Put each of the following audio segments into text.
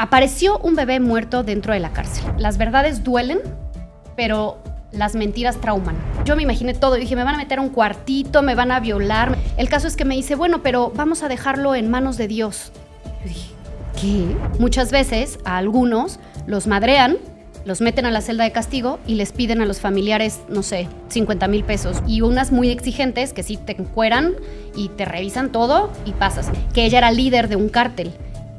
Apareció un bebé muerto dentro de la cárcel. Las verdades duelen, pero las mentiras trauman. Yo me imaginé todo. Dije, me van a meter a un cuartito, me van a violar. El caso es que me dice, bueno, pero vamos a dejarlo en manos de Dios. Yo dije, ¿qué? Muchas veces a algunos los madrean, los meten a la celda de castigo y les piden a los familiares, no sé, 50,000 pesos. Y unas muy exigentes que sí te encueran y te revisan todo y pasas. Que ella era líder de un cártel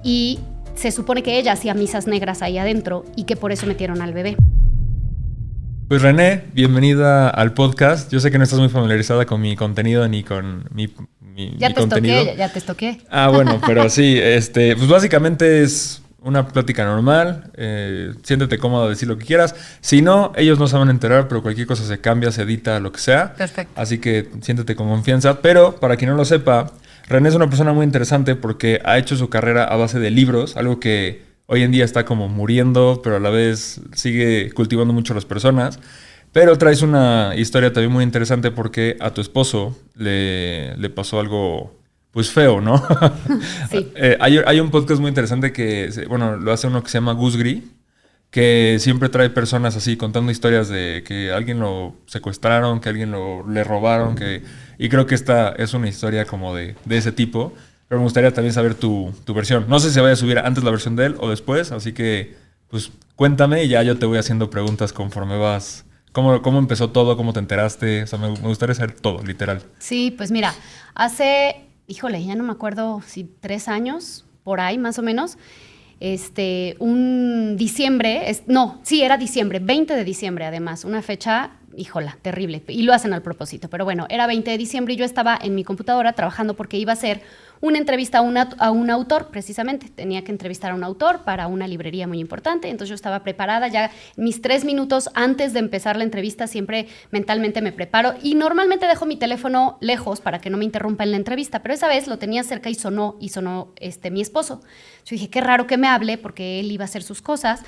y se supone que ella hacía misas negras ahí adentro y que por eso metieron al bebé. Pues René, bienvenida al podcast. Yo sé que no estás muy familiarizada con mi contenido ni con mi contenido. Ya te estoqué. Ah, bueno, pero sí, pues básicamente es una plática normal. Siéntete cómodo a decir lo que quieras. Si no, ellos no se van a enterar, pero cualquier cosa se cambia, se edita, lo que sea. Perfecto. Así que siéntete con confianza. Pero para quien no lo sepa, René es una persona muy interesante porque ha hecho su carrera a base de libros, algo que hoy en día está como muriendo, pero a la vez sigue cultivando mucho a las personas. Pero traes una historia también muy interesante porque a tu esposo le pasó algo pues feo, ¿no? Sí. Hay un podcast muy interesante que, bueno, lo hace uno que se llama Gus Gris, que siempre trae personas así contando historias de que alguien lo secuestraron, que alguien le robaron, y creo que esta es una historia como de ese tipo. Pero me gustaría también saber tu versión. No sé si se vaya a subir antes la versión de él o después, así que pues cuéntame y ya yo te voy haciendo preguntas conforme vas. ¿Cómo empezó todo? ¿Cómo te enteraste? O sea, me gustaría saber todo, literal. Sí, pues mira, hace, ya no me acuerdo si 3 años, por ahí más o menos, un diciembre, era diciembre, 20 de diciembre además, una fecha, terrible, y lo hacen al propósito, pero bueno, era 20 de diciembre y yo estaba en mi computadora trabajando porque iba a hacer una entrevista a un autor, precisamente, tenía que entrevistar a un autor para una librería muy importante, entonces yo estaba preparada, ya mis 3 minutos antes de empezar la entrevista siempre mentalmente me preparo y normalmente dejo mi teléfono lejos para que no me interrumpa en la entrevista, pero esa vez lo tenía cerca y sonó mi esposo. Yo dije, qué raro que me hable porque él iba a hacer sus cosas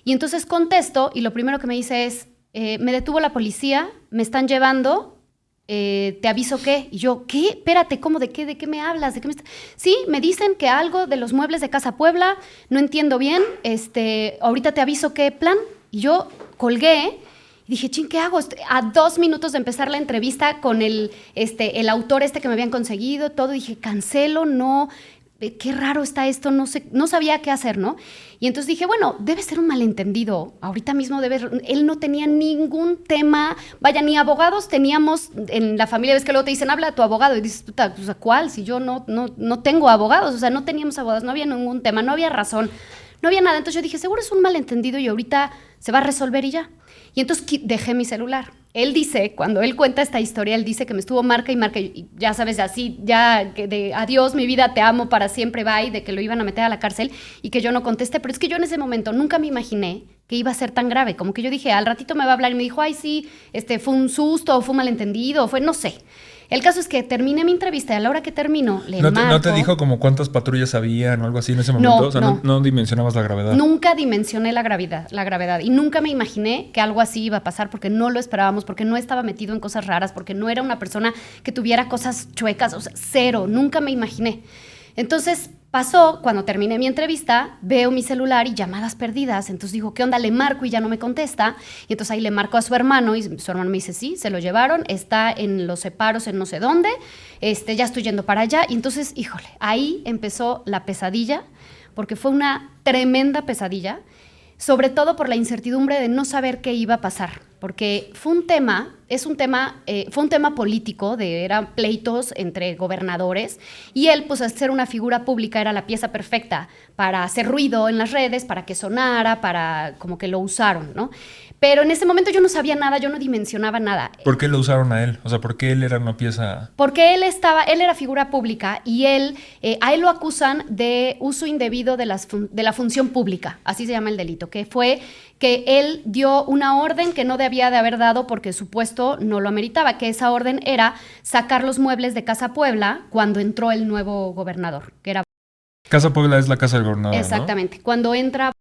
y entonces contesto y lo primero que me dice es, me detuvo la policía, me están llevando, te aviso qué. Y yo, ¿qué? Espérate, ¿cómo? ¿De qué me hablas? Sí, me dicen que algo de los muebles de Casa Puebla, no entiendo bien, ahorita te aviso qué plan. Y yo colgué y dije, ¿qué hago? A 2 minutos de empezar la entrevista con el autor que me habían conseguido, todo, dije, cancelo, no. Qué raro está esto, no sé, no sabía qué hacer, ¿no? Y entonces dije, bueno, debe ser un malentendido. Ahorita mismo él no tenía ningún tema, vaya, ni abogados teníamos en la familia. Ves que luego te dicen, habla a tu abogado. Y dices, puta, pues, ¿cuál? Si yo no tengo abogados, o sea, no teníamos abogados, no había ningún tema, no había razón, no había nada. Entonces yo dije, seguro es un malentendido y ahorita se va a resolver y ya. Y entonces dejé mi celular. Él dice, cuando él cuenta esta historia, él dice que me estuvo marca y marca, y ya sabes, así, ya de adiós, mi vida, te amo para siempre, bye, de que lo iban a meter a la cárcel y que yo no contesté. Pero es que yo en ese momento nunca me imaginé que iba a ser tan grave. Como que yo dije, al ratito me va a hablar y me dijo, ay, sí, fue un susto, o fue un malentendido, no sé. El caso es que terminé mi entrevista y a la hora que termino, marco. ¿No te dijo como cuántas patrullas habían o algo así en ese momento? No, o sea, no dimensionabas la gravedad. Nunca dimensioné la gravedad y nunca me imaginé que algo así iba a pasar porque no lo esperábamos, porque no estaba metido en cosas raras, porque no era una persona que tuviera cosas chuecas, o sea, cero, nunca me imaginé. Entonces pasó, cuando terminé mi entrevista, veo mi celular y llamadas perdidas. Entonces digo, ¿qué onda? Le marco y ya no me contesta. Y entonces ahí le marco a su hermano y su hermano me dice, sí, se lo llevaron, está en los separos en no sé dónde, ya estoy yendo para allá. Y entonces, ahí empezó la pesadilla, porque fue una tremenda pesadilla, sobre todo por la incertidumbre de no saber qué iba a pasar. Porque fue un tema político, eran pleitos entre gobernadores, y él, pues al ser una figura pública, era la pieza perfecta para hacer ruido en las redes, para que sonara, para como que lo usaron, ¿no? Pero en ese momento yo no sabía nada, yo no dimensionaba nada. ¿Por qué lo usaron a él? O sea, ¿por qué él era una pieza? Porque él era figura pública y a él lo acusan de uso indebido de la función pública, así se llama el delito, que fue que él dio una orden que no debía de haber dado porque su puesto no lo ameritaba, que esa orden era sacar los muebles de Casa Puebla cuando entró el nuevo gobernador, que era... Casa Puebla es la casa del gobernador, Exactamente. ¿no? Cuando entra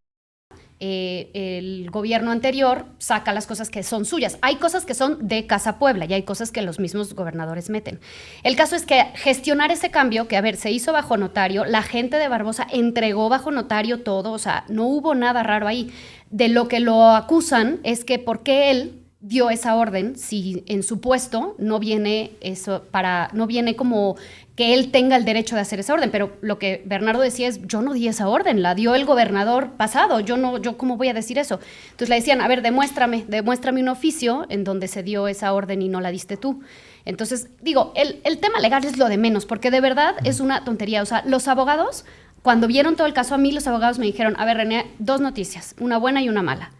el gobierno anterior saca las cosas que son suyas. Hay cosas que son de Casa Puebla y hay cosas que los mismos gobernadores meten. El caso es que gestionar ese cambio, que a ver, se hizo bajo notario, la gente de Barbosa entregó bajo notario todo, o sea, no hubo nada raro ahí. De lo que lo acusan es que por qué él dio esa orden si en su puesto no viene como que él tenga el derecho de hacer esa orden, pero lo que Bernardo decía es, yo no di esa orden, la dio el gobernador pasado, yo cómo voy a decir eso. Entonces le decían, a ver, demuéstrame un oficio en donde se dio esa orden y no la diste tú. Entonces, digo, el tema legal es lo de menos, porque de verdad es una tontería. O sea, los abogados, cuando vieron todo el caso, a mí los abogados me dijeron, a ver, René, 2 noticias, una buena y una mala.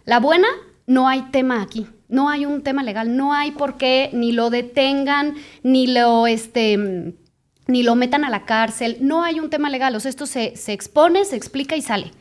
La buena, no hay tema aquí, no hay un tema legal, no hay por qué ni lo detengan, ni lo metan a la cárcel, no hay un tema legal, o sea, esto se expone, se explica y sale.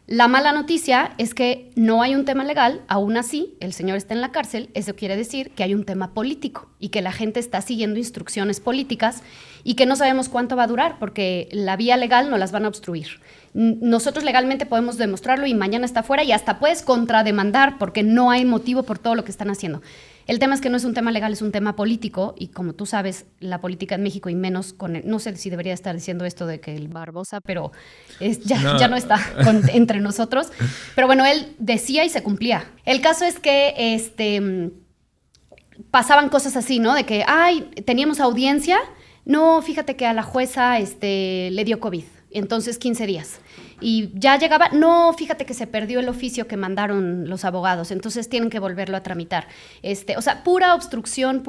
La mala noticia es que no hay un tema legal, aún así el señor está en la cárcel, eso quiere decir que hay un tema político y que la gente está siguiendo instrucciones políticas y que no sabemos cuánto va a durar porque la vía legal no las van a obstruir. Nosotros legalmente podemos demostrarlo y mañana está fuera y hasta puedes contrademandar porque no hay motivo por todo lo que están haciendo. El tema es que no es un tema legal, es un tema político y como tú sabes, la política en México y menos no sé si debería estar diciendo esto de que el Barbosa, pero ya no está entre nosotros. Pero bueno, él decía y se cumplía. El caso es que pasaban cosas así, ¿no? De que, teníamos audiencia, no, fíjate que a la jueza le dio COVID, entonces 15 días. Y ya llegaba, no, fíjate que se perdió el oficio que mandaron los abogados, entonces tienen que volverlo a tramitar. O sea, pura obstrucción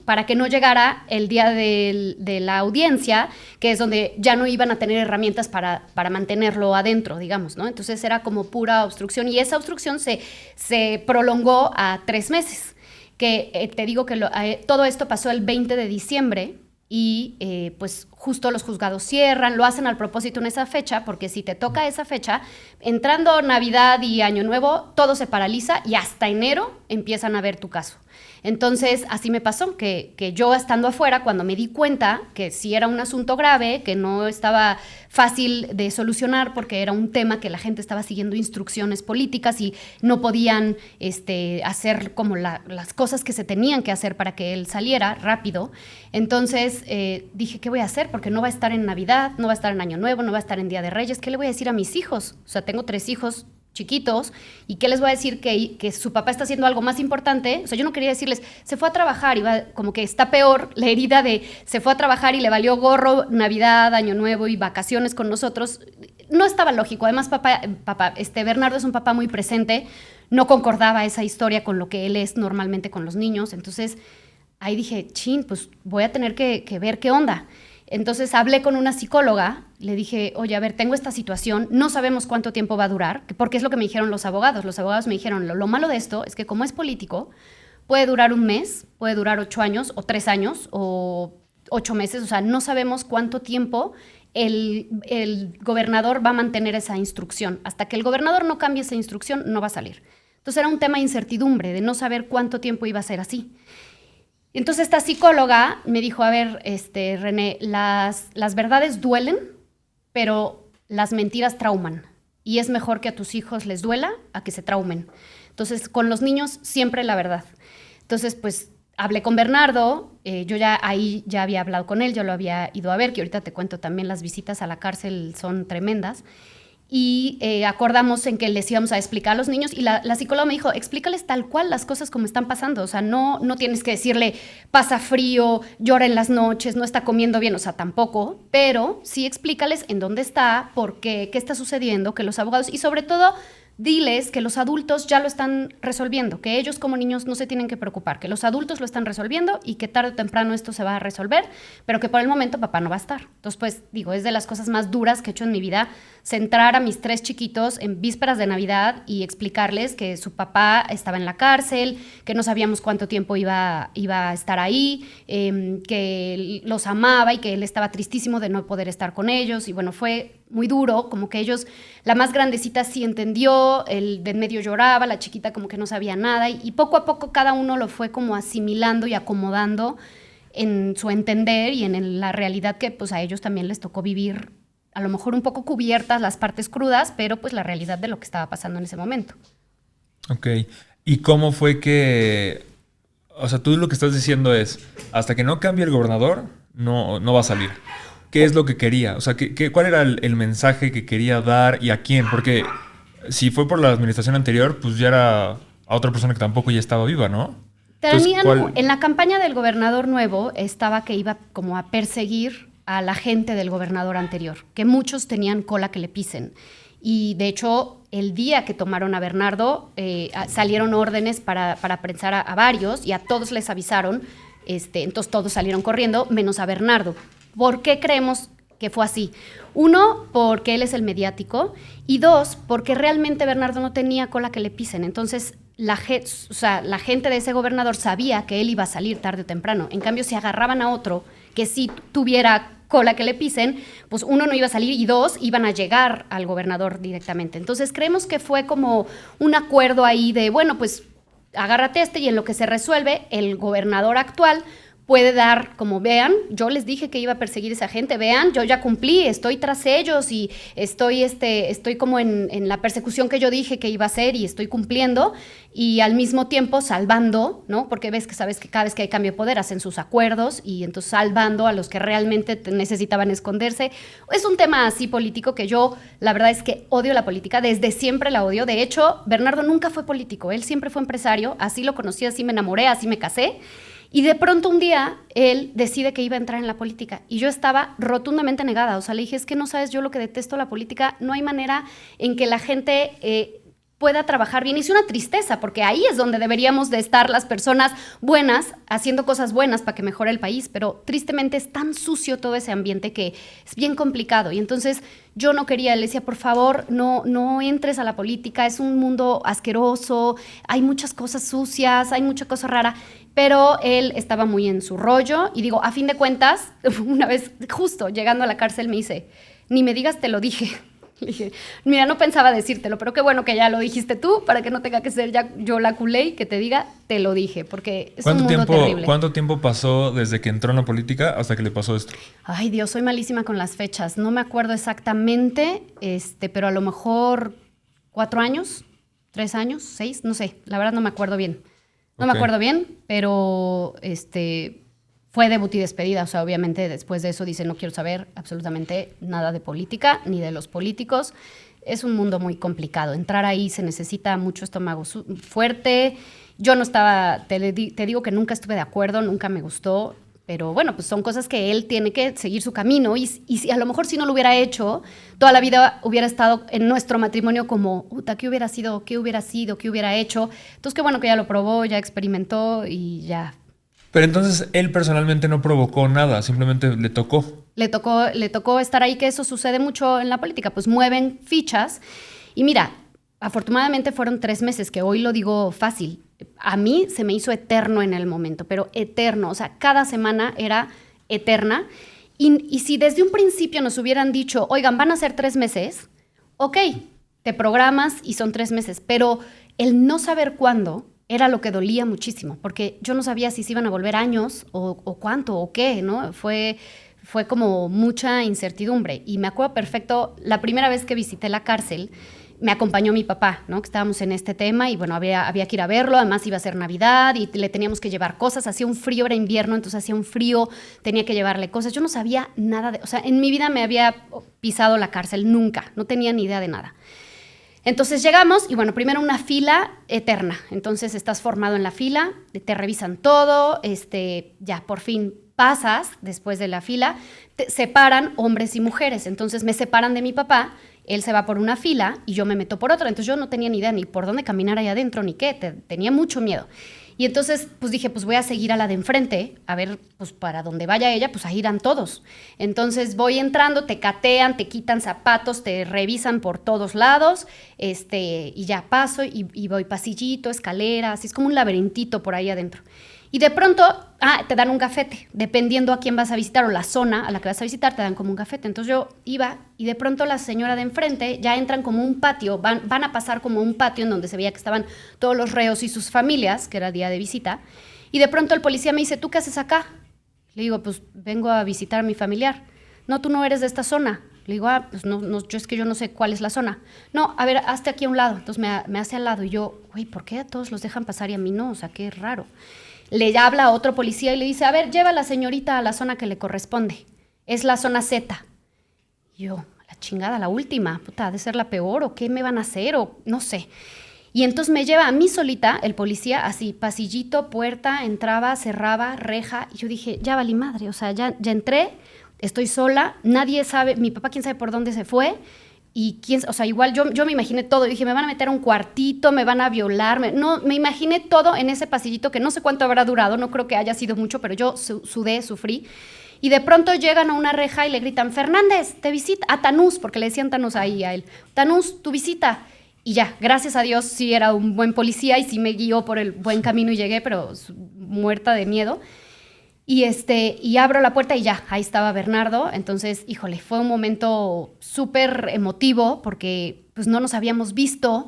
para que no llegara el día de la audiencia, que es donde ya no iban a tener herramientas para mantenerlo adentro, digamos, ¿no? Entonces era como pura obstrucción y esa obstrucción se prolongó a 3 meses. Que te digo que todo esto pasó el 20 de diciembre y pues justo los juzgados cierran, lo hacen al propósito en esa fecha, porque si te toca esa fecha, entrando Navidad y Año Nuevo, todo se paraliza y hasta enero empiezan a ver tu caso. Entonces, así me pasó, que yo estando afuera, cuando me di cuenta que sí era un asunto grave, que no estaba fácil de solucionar porque era un tema que la gente estaba siguiendo instrucciones políticas y no podían hacer como las cosas que se tenían que hacer para que él saliera rápido. Entonces dije, ¿qué voy a hacer? Porque no va a estar en Navidad, no va a estar en Año Nuevo, no va a estar en Día de Reyes. ¿Qué le voy a decir a mis hijos? O sea, tengo 3 hijos chiquitos, ¿y qué les voy a decir? Que su papá está haciendo algo más importante. O sea, yo no quería decirles, se fue a trabajar, como que está peor la herida de se fue a trabajar y le valió gorro Navidad, Año Nuevo y vacaciones con nosotros. No estaba lógico. Además, Bernardo es un papá muy presente, no concordaba esa historia con lo que él es normalmente con los niños. Entonces, ahí dije, pues voy a tener que ver qué onda. Entonces hablé con una psicóloga, le dije, oye, a ver, tengo esta situación, no sabemos cuánto tiempo va a durar, porque es lo que me dijeron los abogados. Los abogados me dijeron, lo malo de esto es que como es político, puede durar 1 mes, puede durar 8 años, o 3 años, o 8 meses, o sea, no sabemos cuánto tiempo el gobernador va a mantener esa instrucción. Hasta que el gobernador no cambie esa instrucción, no va a salir. Entonces era un tema de incertidumbre, de no saber cuánto tiempo iba a ser así. Entonces esta psicóloga me dijo, a ver, René, las verdades duelen, pero las mentiras trauman. Y es mejor que a tus hijos les duela a que se traumen. Entonces, con los niños, siempre la verdad. Entonces, pues, hablé con Bernardo, yo ya había hablado con él, yo lo había ido a ver, que ahorita te cuento también, las visitas a la cárcel son tremendas. Y acordamos en que les íbamos a explicar a los niños y la psicóloga me dijo, explícales tal cual las cosas como están pasando, o sea, no tienes que decirle pasa frío, llora en las noches, no está comiendo bien, o sea, tampoco, pero sí explícales en dónde está, por qué está sucediendo, que los abogados y sobre todo diles que los adultos ya lo están resolviendo, que ellos como niños no se tienen que preocupar, que los adultos lo están resolviendo y que tarde o temprano esto se va a resolver, pero que por el momento papá no va a estar. Entonces, pues, digo, es de las cosas más duras que he hecho en mi vida, centrar a mis 3 chiquitos en vísperas de Navidad y explicarles que su papá estaba en la cárcel, que no sabíamos cuánto tiempo iba a estar ahí, que los amaba y que él estaba tristísimo de no poder estar con ellos. Y bueno, fue muy duro, como que ellos, la más grandecita sí entendió, el de en medio lloraba, la chiquita como que no sabía nada y poco a poco cada uno lo fue como asimilando y acomodando en su entender y en la realidad que pues a ellos también les tocó vivir a lo mejor un poco cubiertas las partes crudas, pero pues la realidad de lo que estaba pasando en ese momento. Ok. ¿Y cómo fue que, o sea, tú lo que estás diciendo es, hasta que no cambie el gobernador, no va a salir? ¿Qué es lo que quería? O sea, ¿cuál era el mensaje que quería dar y a quién? Porque si fue por la administración anterior, pues ya era a otra persona que tampoco ya estaba viva, ¿no? Entonces, En la campaña del gobernador nuevo estaba que iba como a perseguir a la gente del gobernador anterior, que muchos tenían cola que le pisen. Y de hecho, el día que tomaron a Bernardo, salieron órdenes para apresar a varios y a todos les avisaron, entonces todos salieron corriendo, menos a Bernardo. ¿Por qué creemos que fue así? Uno, porque él es el mediático, y dos, porque realmente Bernardo no tenía cola que le pisen. Entonces, la gente de ese gobernador sabía que él iba a salir tarde o temprano. En cambio, si agarraban a otro que sí tuviera cola que le pisen, pues uno no iba a salir y dos iban a llegar al gobernador directamente. Entonces, creemos que fue como un acuerdo ahí de, bueno, pues agárrate y en lo que se resuelve, el gobernador actual puede dar, como vean, yo les dije que iba a perseguir a esa gente, vean, yo ya cumplí, estoy tras ellos y estoy como en la persecución que yo dije que iba a hacer y estoy cumpliendo y al mismo tiempo salvando, ¿no? Porque sabes que cada vez que hay cambio de poder hacen sus acuerdos y entonces salvando a los que realmente necesitaban esconderse. Es un tema así político que yo, la verdad es que odio la política, desde siempre la odio. De hecho, Bernardo nunca fue político, él siempre fue empresario, así lo conocí, así me enamoré, así me casé. Y de pronto un día él decide que iba a entrar en la política y yo estaba rotundamente negada. O sea, le dije, es que no sabes yo lo que detesto la política, no hay manera en que la gente pueda trabajar bien. Y es una tristeza porque ahí es donde deberíamos de estar las personas buenas, haciendo cosas buenas para que mejore el país, pero tristemente es tan sucio todo ese ambiente que es bien complicado. Y entonces yo no quería, le decía, por favor, no entres a la política, es un mundo asqueroso, hay muchas cosas sucias, hay mucha cosa rara. Pero él estaba muy en su rollo y digo, a fin de cuentas, una vez justo llegando a la cárcel me dice, ni me digas te lo dije. Le dije, mira, no pensaba decírtelo, pero qué bueno que ya lo dijiste tú para que no tenga que ser ya yo la culé y que te diga, te lo dije, porque es un mundo terrible. ¿Cuánto tiempo pasó desde que entró en la política hasta que le pasó esto? Ay, Dios, soy malísima con las fechas. No me acuerdo exactamente, pero a lo mejor 4 años, 3 años, 6, no sé, la verdad no me acuerdo bien. No me acuerdo bien, pero fue debut y despedida. O sea, obviamente después de eso dice, no quiero saber absolutamente nada de política ni de los políticos. Es un mundo muy complicado. Entrar ahí se necesita mucho estómago fuerte. Yo no estaba, te digo que nunca estuve de acuerdo, nunca me gustó. Pero bueno, pues son cosas que él tiene que seguir su camino y si, a lo mejor si no lo hubiera hecho, toda la vida hubiera estado en nuestro matrimonio como, ¿qué hubiera sido? ¿Qué hubiera sido? ¿Qué hubiera hecho? Entonces, qué bueno que ya lo probó, ya experimentó y ya. Pero entonces él personalmente no provocó nada, simplemente le tocó. Le tocó estar ahí, que eso sucede mucho en la política, pues mueven fichas. Y mira, afortunadamente fueron 3 meses, que hoy lo digo fácil. A mí se me hizo eterno en el momento, pero eterno. O sea, cada semana era eterna. Y si desde un principio nos hubieran dicho, oigan, van a ser 3 meses, ok, te programas y son 3 meses. Pero el no saber cuándo era lo que dolía muchísimo, porque yo no sabía si se iban a volver años o cuánto o qué, ¿no? Fue como mucha incertidumbre. Y me acuerdo perfecto, la primera vez que visité la cárcel, me acompañó mi papá, ¿no? Que estábamos en este tema y bueno, había que ir a verlo, además iba a ser Navidad y le teníamos que llevar cosas, hacía un frío, era invierno, entonces hacía un frío, tenía que llevarle cosas. Yo no sabía nada o sea, en mi vida me había pisado la cárcel, nunca, no tenía ni idea de nada. Entonces llegamos y bueno, primero una fila eterna, entonces estás formado en la fila, te revisan todo, ya por fin pasas después de la fila, te separan hombres y mujeres, entonces me separan de mi papá. Él se va por una fila y yo me meto por otra. Entonces yo no tenía ni idea ni por dónde caminar ahí adentro ni qué. Tenía mucho miedo. Y entonces pues dije, pues voy a seguir a la de enfrente, a ver, pues para donde vaya ella, pues ahí irán todos. Entonces voy entrando, te catean, te quitan zapatos, te revisan por todos lados, y ya paso y voy pasillito, escalera, así es como un laberintito por ahí adentro. Y de pronto, te dan un gafete, dependiendo a quién vas a visitar o la zona a la que vas a visitar, te dan como un gafete. Entonces yo iba y de pronto la señora de enfrente ya entran como un patio, van a pasar como un patio en donde se veía que estaban todos los reos y sus familias, que era día de visita. Y de pronto el policía me dice, ¿tú qué haces acá? Le digo, pues vengo a visitar a mi familiar. No, tú no eres de esta zona. Le digo, pues no, yo es que yo no sé cuál es la zona. No, a ver, hazte aquí a un lado. Entonces me hace al lado y yo, güey, ¿por qué a todos los dejan pasar y a mí no? O sea, qué raro. Le habla a otro policía y le dice, a ver, lleva a la señorita a la zona que le corresponde. Es la zona Z. Y yo, la chingada, la última, puta, ha de ser la peor, o qué me van a hacer, o no sé. Y entonces me lleva a mí solita, el policía, así, pasillito, puerta, entraba, cerraba, reja, y yo dije, ya valí madre, o sea, ya entré, estoy sola, nadie sabe, mi papá quién sabe por dónde se fue, y quién, o sea, igual yo me imaginé todo, dije, me van a meter a un cuartito, me van a violar, me imaginé todo en ese pasillito que no sé cuánto habrá durado, no creo que haya sido mucho, pero yo sudé, sufrí. Y de pronto llegan a una reja y le gritan, Fernández, te visita, a Tanús, porque le decían Tanús ahí a él, Tanús, tu visita. Y ya, gracias a Dios sí era un buen policía y sí me guió por el buen camino y llegué, pero muerta de miedo. Y abro la puerta y ya, ahí estaba Bernardo. Entonces, híjole, fue un momento súper emotivo porque pues no nos habíamos visto.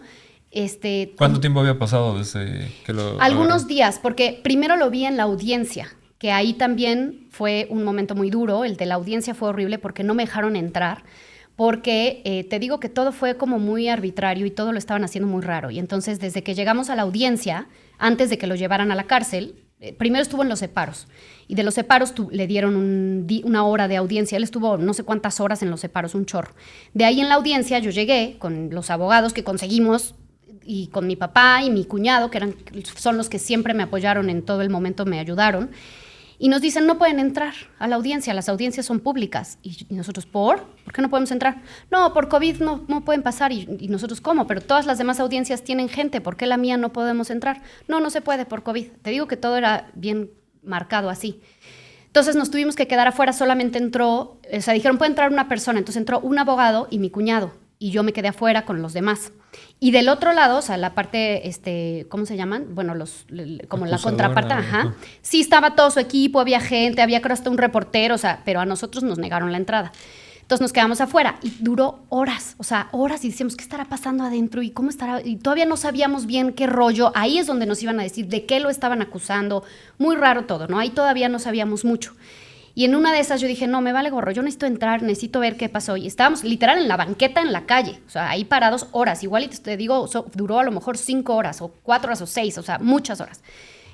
¿Cuánto tiempo había pasado desde que lo Algunos días, porque primero lo vi en la audiencia, que ahí también fue un momento muy duro. El de la audiencia fue horrible porque no me dejaron entrar. Porque te digo que todo fue como muy arbitrario y todo lo estaban haciendo muy raro. Y entonces, desde que llegamos a la audiencia, antes de que lo llevaran a la cárcel, primero estuvo en los separos. Y de los separos le dieron una hora de audiencia. Él estuvo no sé cuántas horas en los separos, un chorro. De ahí en la audiencia yo llegué con los abogados que conseguimos y con mi papá y mi cuñado, que son los que siempre me apoyaron en todo el momento, me ayudaron. Y nos dicen, no pueden entrar a la audiencia, las audiencias son públicas. Y nosotros, ¿por qué no podemos entrar? No, por COVID no pueden pasar. Y nosotros, ¿cómo? Pero todas las demás audiencias tienen gente, ¿por qué la mía no podemos entrar? No se puede por COVID. Te digo que todo era bien marcado así. Entonces nos tuvimos que quedar afuera, solamente entró, o sea, dijeron, puede entrar una persona. Entonces entró un abogado y mi cuñado. Y yo me quedé afuera con los demás. Y del otro lado, o sea, la parte, ¿cómo se llaman? Bueno, como la contraparte, ajá. Sí estaba todo su equipo, había gente, había creo hasta un reportero, o sea, pero a nosotros nos negaron la entrada. Entonces nos quedamos afuera y duró horas, o sea, horas y decíamos, ¿qué estará pasando adentro? ¿Y cómo estará? Y todavía no sabíamos bien qué rollo. Ahí es donde nos iban a decir de qué lo estaban acusando. Muy raro todo, ¿no? Ahí todavía no sabíamos mucho. Y en una de esas yo dije, no, me vale gorro, yo necesito entrar, necesito ver qué pasó. Y estábamos literal en la banqueta en la calle, o sea, ahí parados horas. Igual y te digo, duró a lo mejor 5 horas o 4 horas o 6, o sea, muchas horas.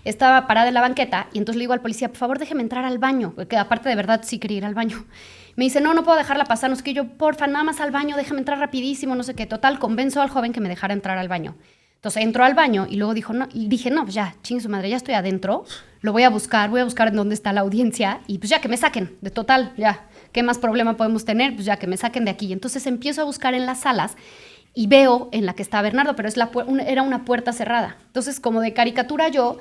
Estaba parada en la banqueta y entonces le digo al policía, por favor, déjeme entrar al baño, porque aparte de verdad sí quería ir al baño. Me dice, no puedo dejarla pasar, no sé qué. Yo, porfa, nada más al baño, déjame entrar rapidísimo, no sé qué. Total, convenzo al joven que me dejara entrar al baño. Entonces entró al baño y luego dijo, no, y dije, no, pues ya, chingue su madre, ya estoy adentro, lo voy a buscar en dónde está la audiencia y pues ya que me saquen, de total, ya, ¿qué más problema podemos tener? Pues ya que me saquen de aquí. Y entonces empiezo a buscar en las salas y veo en la que está Bernardo, pero era una puerta cerrada. Entonces, como de caricatura yo,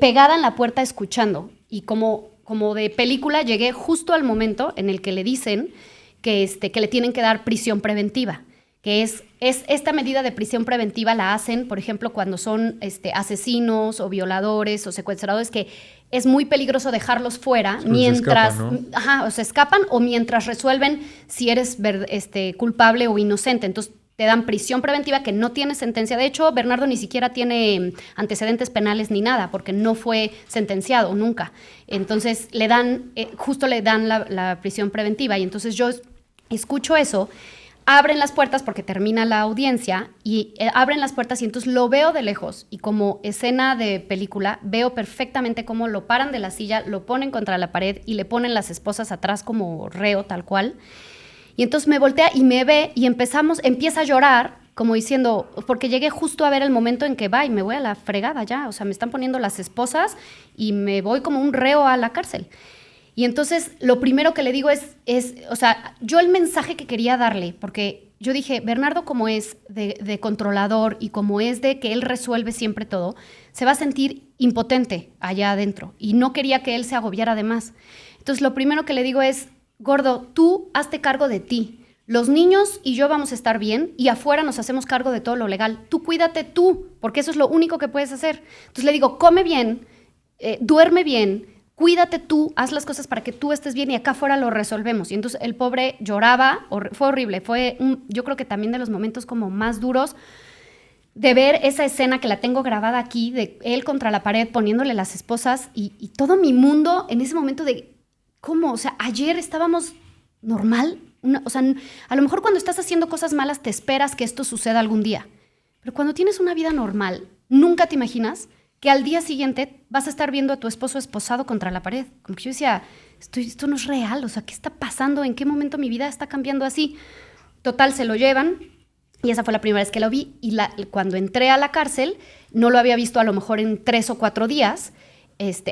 pegada en la puerta escuchando y como de película llegué justo al momento en el que le dicen que le tienen que dar prisión preventiva. Que es esta medida de prisión preventiva la hacen, por ejemplo, cuando son asesinos o violadores o secuestradores, que es muy peligroso dejarlos fuera mientras o se escapan o mientras resuelven si eres culpable o inocente. Entonces te dan prisión preventiva que no tiene sentencia. De hecho, Bernardo ni siquiera tiene antecedentes penales ni nada, porque no fue sentenciado nunca. Entonces justo le dan la prisión preventiva. Y entonces yo escucho eso. Abren las puertas porque termina la audiencia y abren las puertas y entonces lo veo de lejos y como escena de película veo perfectamente cómo lo paran de la silla, lo ponen contra la pared y le ponen las esposas atrás como reo tal cual. Y entonces me voltea y me ve y empieza a llorar como diciendo, porque llegué justo a ver el momento en que y me voy a la fregada ya, o sea, me están poniendo las esposas y me voy como un reo a la cárcel. Y entonces lo primero que le digo es, o sea, yo el mensaje que quería darle, porque yo dije, Bernardo como es de controlador y como es de que él resuelve siempre todo, se va a sentir impotente allá adentro y no quería que él se agobiara de más. Entonces lo primero que le digo es, gordo, tú hazte cargo de ti. Los niños y yo vamos a estar bien y afuera nos hacemos cargo de todo lo legal. Tú cuídate tú, porque eso es lo único que puedes hacer. Entonces le digo, come bien, duerme bien, cuídate tú, haz las cosas para que tú estés bien y acá afuera lo resolvemos. Y entonces el pobre lloraba, fue horrible, yo creo que también de los momentos como más duros de ver esa escena que la tengo grabada aquí, de él contra la pared poniéndole las esposas y todo mi mundo en ese momento de, ¿cómo? O sea, ayer estábamos normal O sea, a lo mejor cuando estás haciendo cosas malas te esperas que esto suceda algún día. Pero cuando tienes una vida normal, nunca te imaginas que al día siguiente vas a estar viendo a tu esposo esposado contra la pared. Como que yo decía, esto no es real, o sea, ¿qué está pasando? ¿En qué momento mi vida está cambiando así? Total, se lo llevan y esa fue la primera vez que lo vi. Y cuando entré a la cárcel, no lo había visto a lo mejor en 3 o 4 días,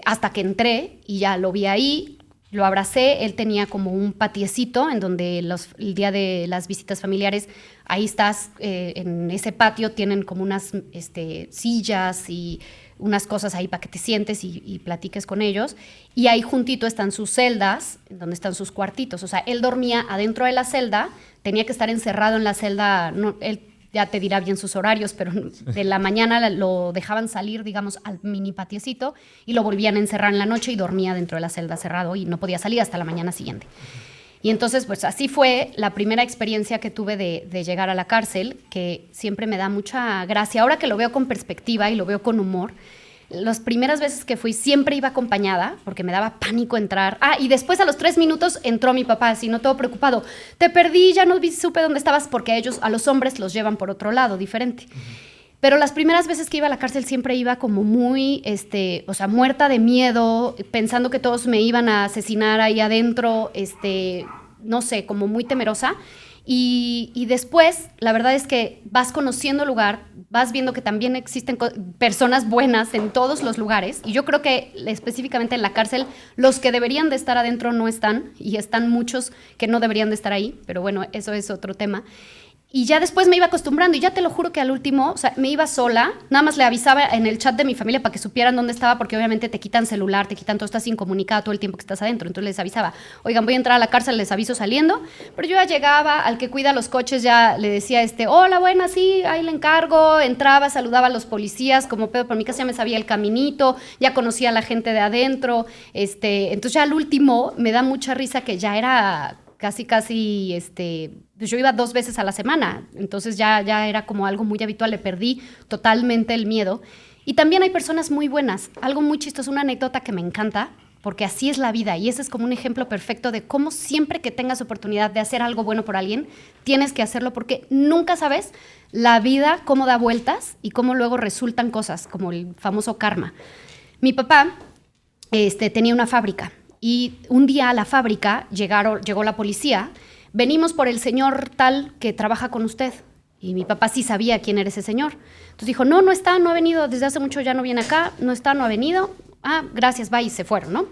hasta que entré y ya lo vi ahí, lo abracé. Él tenía como un patiecito en donde el día de las visitas familiares, ahí estás, en ese patio tienen como unas sillas y unas cosas ahí para que te sientes y platiques con ellos. Y ahí juntito están sus celdas, donde están sus cuartitos. O sea, él dormía adentro de la celda, tenía que estar encerrado en la celda. No, él ya te dirá bien sus horarios, pero de la mañana lo dejaban salir, digamos, al mini patiecito y lo volvían a encerrar en la noche y dormía dentro de la celda cerrado y no podía salir hasta la mañana siguiente. Y entonces, pues así fue la primera experiencia que tuve de llegar a la cárcel, que siempre me da mucha gracia. Ahora que lo veo con perspectiva y lo veo con humor, las primeras veces que fui siempre iba acompañada porque me daba pánico entrar. Y después a los 3 minutos entró mi papá, así, no todo preocupado. Te perdí, ya no supe dónde estabas, porque a los hombres los llevan por otro lado, diferente. Pero las primeras veces que iba a la cárcel siempre iba como muy, o sea, muerta de miedo, pensando que todos me iban a asesinar ahí adentro, no sé, como muy temerosa. Y después, la verdad es que vas conociendo el lugar, vas viendo que también existen personas buenas en todos los lugares. Y yo creo que específicamente en la cárcel, los que deberían de estar adentro no están, y están muchos que no deberían de estar ahí. Pero bueno, eso es otro tema. Y ya después me iba acostumbrando, y ya te lo juro que al último, o sea, me iba sola, nada más le avisaba en el chat de mi familia para que supieran dónde estaba, porque obviamente te quitan celular, te quitan todo, estás incomunicada todo el tiempo que estás adentro. Entonces les avisaba, oigan, voy a entrar a la cárcel, les aviso saliendo. Pero yo ya llegaba, al que cuida los coches ya le decía, hola, buena, sí, ahí le encargo. Entraba, saludaba a los policías, como pedo por mi casa, ya me sabía el caminito, ya conocía a la gente de adentro. Entonces ya al último me da mucha risa que ya era casi, pues yo iba 2 veces a la semana, entonces ya era como algo muy habitual, le perdí totalmente el miedo. Y también hay personas muy buenas, algo muy chistoso, una anécdota que me encanta, porque así es la vida, y ese es como un ejemplo perfecto de cómo siempre que tengas oportunidad de hacer algo bueno por alguien, tienes que hacerlo, porque nunca sabes la vida cómo da vueltas y cómo luego resultan cosas, como el famoso karma. Mi papá tenía una fábrica, y un día a la fábrica llegó la policía. Venimos por el señor tal que trabaja con usted. Y mi papá sí sabía quién era ese señor. Entonces dijo, no está, no ha venido, desde hace mucho ya no viene acá, no está, no ha venido. Gracias, bye, y se fueron, ¿no?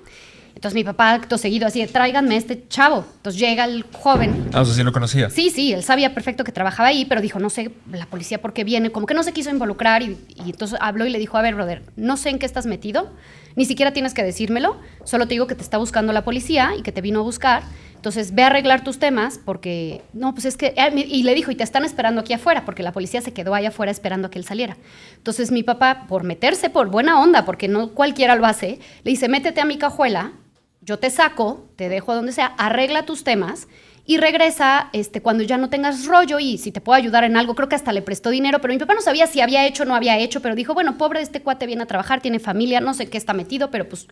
Entonces mi papá, acto seguido, así de, tráiganme a este chavo. Entonces llega el joven. O sea, sí lo conocía. Sí, él sabía perfecto que trabajaba ahí, pero dijo, no sé, la policía por qué viene, como que no se quiso involucrar, y entonces habló y le dijo, a ver, brother, no sé en qué estás metido, ni siquiera tienes que decírmelo, solo te digo que te está buscando la policía y que te vino a buscar, entonces ve a arreglar tus temas, porque, no, pues es que, y le dijo, y te están esperando aquí afuera, porque la policía se quedó allá afuera esperando a que él saliera. Entonces mi papá, por meterse por buena onda, porque no cualquiera lo hace, le dice, métete a mi cajuela, yo te saco, te dejo donde sea, arregla tus temas y regresa cuando ya no tengas rollo, y si te puedo ayudar en algo. Creo que hasta le prestó dinero, pero mi papá no sabía si había hecho o no había hecho, pero dijo, bueno, pobre, este cuate viene a trabajar, tiene familia, no sé qué está metido, pero pues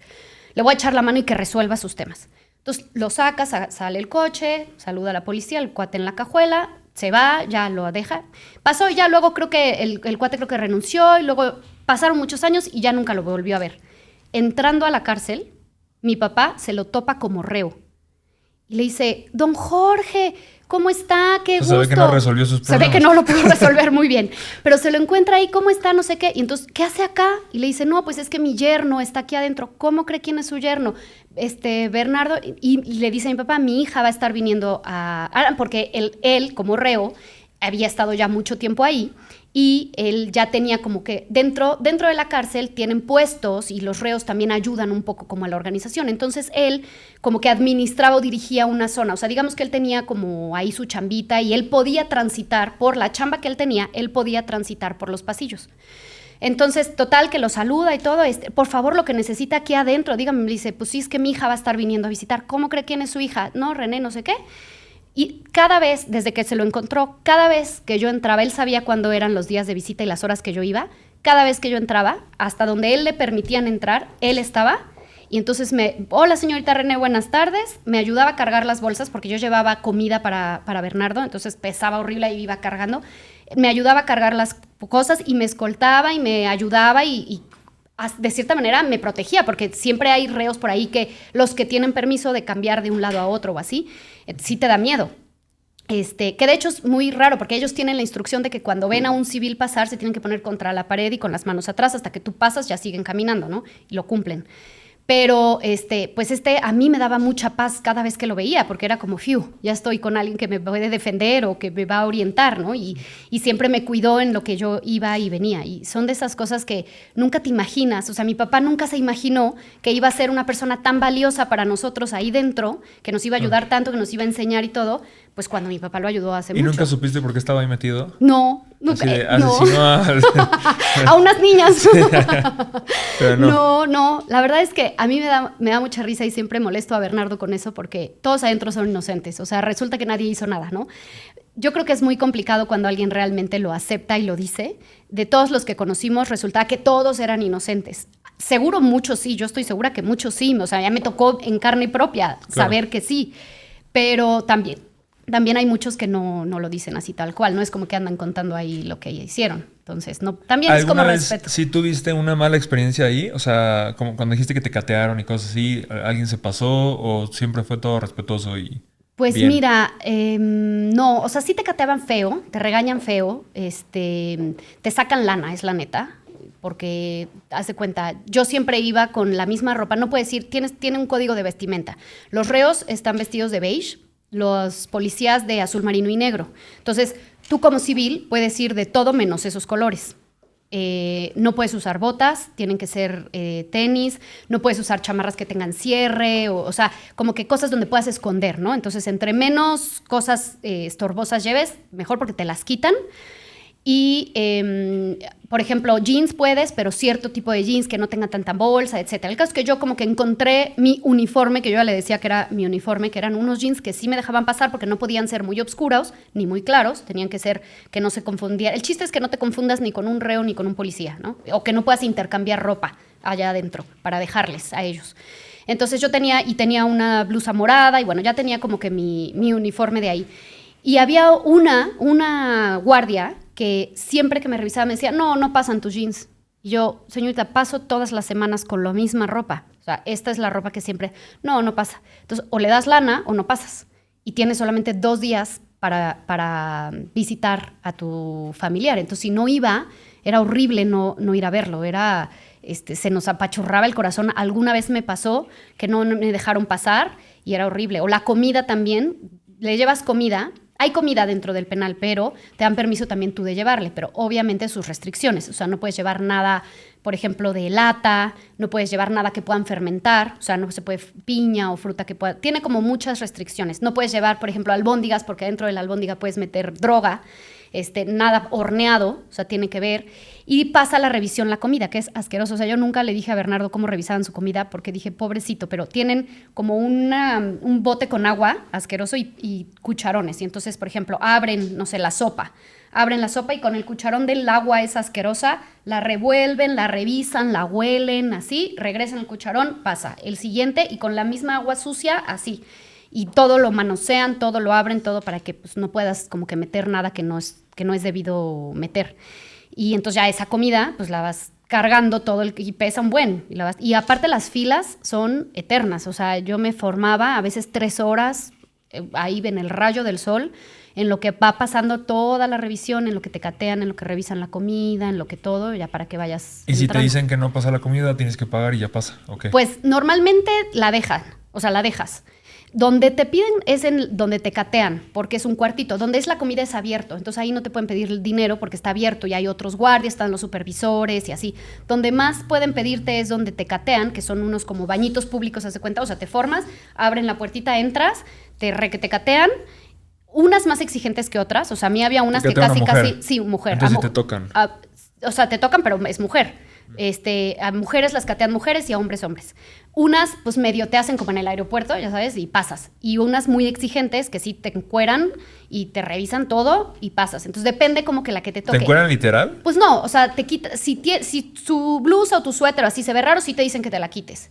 le voy a echar la mano y que resuelva sus temas. Entonces lo saca, sale el coche, saluda a la policía, el cuate en la cajuela, se va, ya lo deja. Pasó y ya luego creo que el cuate creo que renunció, y luego pasaron muchos años y ya nunca lo volvió a ver. Entrando a la cárcel, mi papá se lo topa como reo. Y le dice, don Jorge, ¿cómo está? Qué gusto. Se ve que no resolvió sus problemas. Se ve que no lo pudo resolver muy bien. Pero se lo encuentra ahí, ¿cómo está? No sé qué. Y entonces, ¿qué hace acá? Y le dice, no, pues es que mi yerno está aquí adentro. ¿Cómo cree quién es su yerno? Bernardo. Y le dice a mi papá, mi hija va a estar viniendo porque él, como reo, había estado ya mucho tiempo ahí. Y él ya tenía como que dentro de la cárcel tienen puestos, y los reos también ayudan un poco como a la organización. Entonces él como que administraba o dirigía una zona. O sea, digamos que él tenía como ahí su chambita, y él podía transitar por la chamba que él tenía, él podía transitar por los pasillos. Entonces, total, que lo saluda y todo. Por favor, lo que necesita aquí adentro, dígame. Le dice, pues sí, es que mi hija va a estar viniendo a visitar. ¿Cómo cree quién es su hija? No, René, no sé qué. Y cada vez, desde que se lo encontró, cada vez que yo entraba, él sabía cuándo eran los días de visita y las horas que yo iba. Cada vez que yo entraba, hasta donde él le permitían entrar, él estaba, Y entonces hola señorita René, buenas tardes. Me ayudaba a cargar las bolsas porque yo llevaba comida para Bernardo, entonces pesaba horrible y iba cargando. Me ayudaba a cargar las cosas y me escoltaba y me ayudaba y de cierta manera me protegía, porque siempre hay reos por ahí que los que tienen permiso de cambiar de un lado a otro o así, sí te da miedo. Que de hecho es muy raro, porque ellos tienen la instrucción de que cuando ven a un civil pasar se tienen que poner contra la pared y con las manos atrás hasta que tú pasas, ya siguen caminando, ¿no? Y lo cumplen. Pero pues a mí me daba mucha paz cada vez que lo veía, porque era como, ya estoy con alguien que me puede defender o que me va a orientar, ¿no? Y siempre me cuidó en lo que yo iba y venía. Y son de esas cosas que nunca te imaginas. O sea, mi papá nunca se imaginó que iba a ser una persona tan valiosa para nosotros ahí dentro, que nos iba a ayudar tanto, que nos iba a enseñar y todo, pues cuando mi papá lo ayudó hace mucho. ¿Y nunca supiste por qué estaba ahí metido? No, nunca. Asesinó a unas niñas. Pero no. La verdad es que a mí me da mucha risa y siempre molesto a Bernardo con eso, porque todos adentro son inocentes. O sea, resulta que nadie hizo nada, ¿no? Yo creo que es muy complicado cuando alguien realmente lo acepta y lo dice. De todos los que conocimos, resulta que todos eran inocentes. Seguro muchos sí, yo estoy segura que muchos sí. O sea, ya me tocó en carne propia saber que sí. Pero también hay muchos que no lo dicen así tal cual, no es como que andan contando ahí lo que hicieron. Entonces, no, también es como respeto. ¿Sí tuviste una mala experiencia ahí? O sea, como cuando dijiste que te catearon y cosas así, ¿alguien se pasó o siempre fue todo respetuoso y pues bien? Mira, no, o sea, sí te cateaban feo, te regañan feo, te sacan lana, es la neta. Porque, haz de cuenta, yo siempre iba con la misma ropa, no puedes ir, tiene un código de vestimenta. Los reos están vestidos de beige, los policías de azul marino y negro. Entonces, tú como civil puedes ir de todo menos esos colores. No puedes usar botas, tienen que ser tenis, no puedes usar chamarras que tengan cierre, o sea, como que cosas donde puedas esconder, ¿no? Entonces, entre menos cosas estorbosas lleves, mejor porque te las quitan. Y, por ejemplo, jeans puedes, pero cierto tipo de jeans que no tengan tanta bolsa, etcétera. El caso es que yo como que encontré mi uniforme, que yo ya le decía que era mi uniforme, que eran unos jeans que sí me dejaban pasar porque no podían ser muy oscuros ni muy claros, tenían que ser que no se confundían. El chiste es que no te confundas ni con un reo ni con un policía, ¿no? O que no puedas intercambiar ropa allá adentro para dejarles a ellos. Entonces yo tenía una blusa morada y bueno, ya tenía como que mi uniforme de ahí. Y había una guardia que siempre que me revisaba me decía, no pasan tus jeans. Y yo, señorita, paso todas las semanas con la misma ropa. O sea, esta es la ropa que siempre... No pasa. Entonces, o le das lana o no pasas. Y tienes solamente 2 días para visitar a tu familiar. Entonces, si no iba, era horrible no ir a verlo. Se nos apachurraba el corazón. Alguna vez me pasó que no me dejaron pasar y era horrible. O la comida también. Le llevas comida... Hay comida dentro del penal, pero te dan permiso también tú de llevarle, pero obviamente sus restricciones. O sea, no puedes llevar nada, por ejemplo, de lata, no puedes llevar nada que puedan fermentar, o sea, no se puede piña o fruta que pueda... Tiene como muchas restricciones. No puedes llevar, por ejemplo, albóndigas, porque dentro de la albóndiga puedes meter droga, nada horneado, o sea, tiene que ver. Y pasa la revisión la comida, que es asqueroso. O sea, yo nunca le dije a Bernardo cómo revisaban su comida porque dije, pobrecito, pero tienen como un bote con agua asqueroso y cucharones. Y entonces, por ejemplo, abren, no sé, la sopa. Abren la sopa y con el cucharón del agua esa asquerosa, la revuelven, la revisan, la huelen, así, regresan el cucharón, pasa. El siguiente y con la misma agua sucia, así. Y todo lo manosean, todo lo abren, todo para que pues, no puedas como que meter nada que no es debido meter. Y entonces ya esa comida, pues la vas cargando todo y pesa un buen. Y aparte las filas son eternas. O sea, yo me formaba a veces 3 horas ahí en el rayo del sol, en lo que va pasando toda la revisión, en lo que te catean, en lo que revisan la comida, en lo que todo, ya para que vayas ¿Y entrando? Si te dicen que no pasa la comida, tienes que pagar y ya pasa? Okay. Pues normalmente la dejas. Donde te piden es en donde te catean, porque es un cuartito. Donde es la comida es abierto, entonces ahí no te pueden pedir el dinero porque está abierto y hay otros guardias, están los supervisores y así. Donde más pueden pedirte es donde te catean, que son unos como bañitos públicos, haz de cuenta. O sea, te formas, abren la puertita, entras, te catean. Unas más exigentes que otras. O sea, a mí había unas que casi... Sí, mujer. Entonces te tocan. O sea, te tocan, pero es mujer. A mujeres las catean mujeres y a hombres. Unas, pues medio te hacen como en el aeropuerto, ya sabes, y pasas. Y unas muy exigentes que sí te encueran y te revisan todo y pasas. Entonces depende como que la que te toque. ¿Te encueran literal? Pues no, o sea, te quita, si su blusa o tu suéter así se ve raro, sí te dicen que te la quites.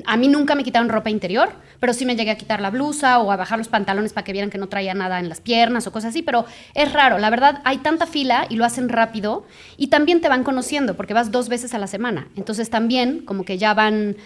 A mí nunca me quitaron ropa interior, pero sí me llegué a quitar la blusa o a bajar los pantalones para que vieran que no traía nada en las piernas o cosas así, pero es raro. La verdad, hay tanta fila y lo hacen rápido y también te van conociendo porque vas 2 veces a la semana. Entonces también como que ya van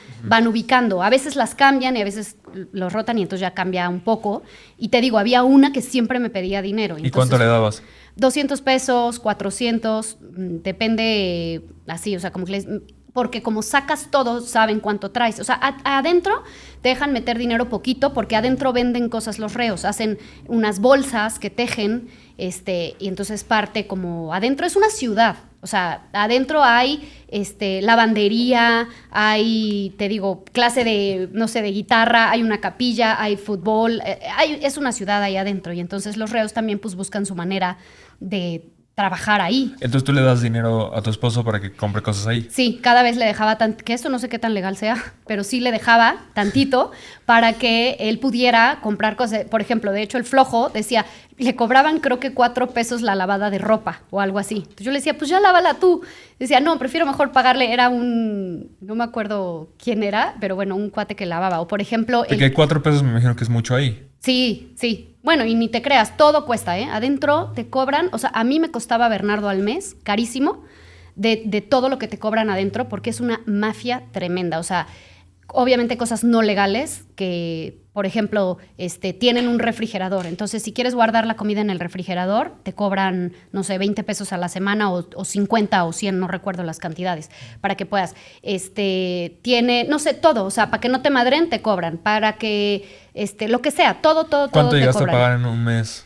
ubicando. A veces las cambian y a veces los rotan y entonces ya cambia un poco. Y te digo, había una que siempre me pedía dinero. ¿Y cuánto le dabas? 200 pesos, 400, depende así, o sea, como que porque como sacas todo, saben cuánto traes. O sea, adentro te dejan meter dinero poquito porque adentro venden cosas los reos. Hacen unas bolsas que tejen, y entonces parte como... Adentro es una ciudad. O sea, adentro hay lavandería, hay, te digo, clase de, no sé, de guitarra, hay una capilla, hay fútbol. Es una ciudad ahí adentro. Y entonces los reos también pues buscan su manera de trabajar ahí. Entonces tú le das dinero a tu esposo para que compre cosas ahí. Sí, cada vez le dejaba que esto no sé qué tan legal sea, pero sí le dejaba tantito para que él pudiera comprar cosas. Por ejemplo, de hecho el flojo decía, le cobraban creo que 4 pesos la lavada de ropa o algo así. Entonces yo le decía, pues ya lávala tú. Decía, no, prefiero mejor pagarle. Era no me acuerdo quién era, pero bueno, un cuate que lavaba. O por ejemplo... De que 4 pesos me imagino que es mucho ahí. Sí, sí. Bueno, y ni te creas, todo cuesta, ¿eh? Adentro te cobran, o sea, a mí me costaba, Bernardo, al mes, carísimo, de todo lo que te cobran adentro, porque es una mafia tremenda. O sea, obviamente cosas no legales que, por ejemplo, tienen un refrigerador. Entonces, si quieres guardar la comida en el refrigerador, te cobran, no sé, 20 pesos a la semana o 50 o 100, no recuerdo las cantidades, para que puedas. Tiene, no sé, todo. O sea, para que no te madren, te cobran. Para que, lo que sea, todo te cobran. ¿Cuánto llegaste a pagar en un mes?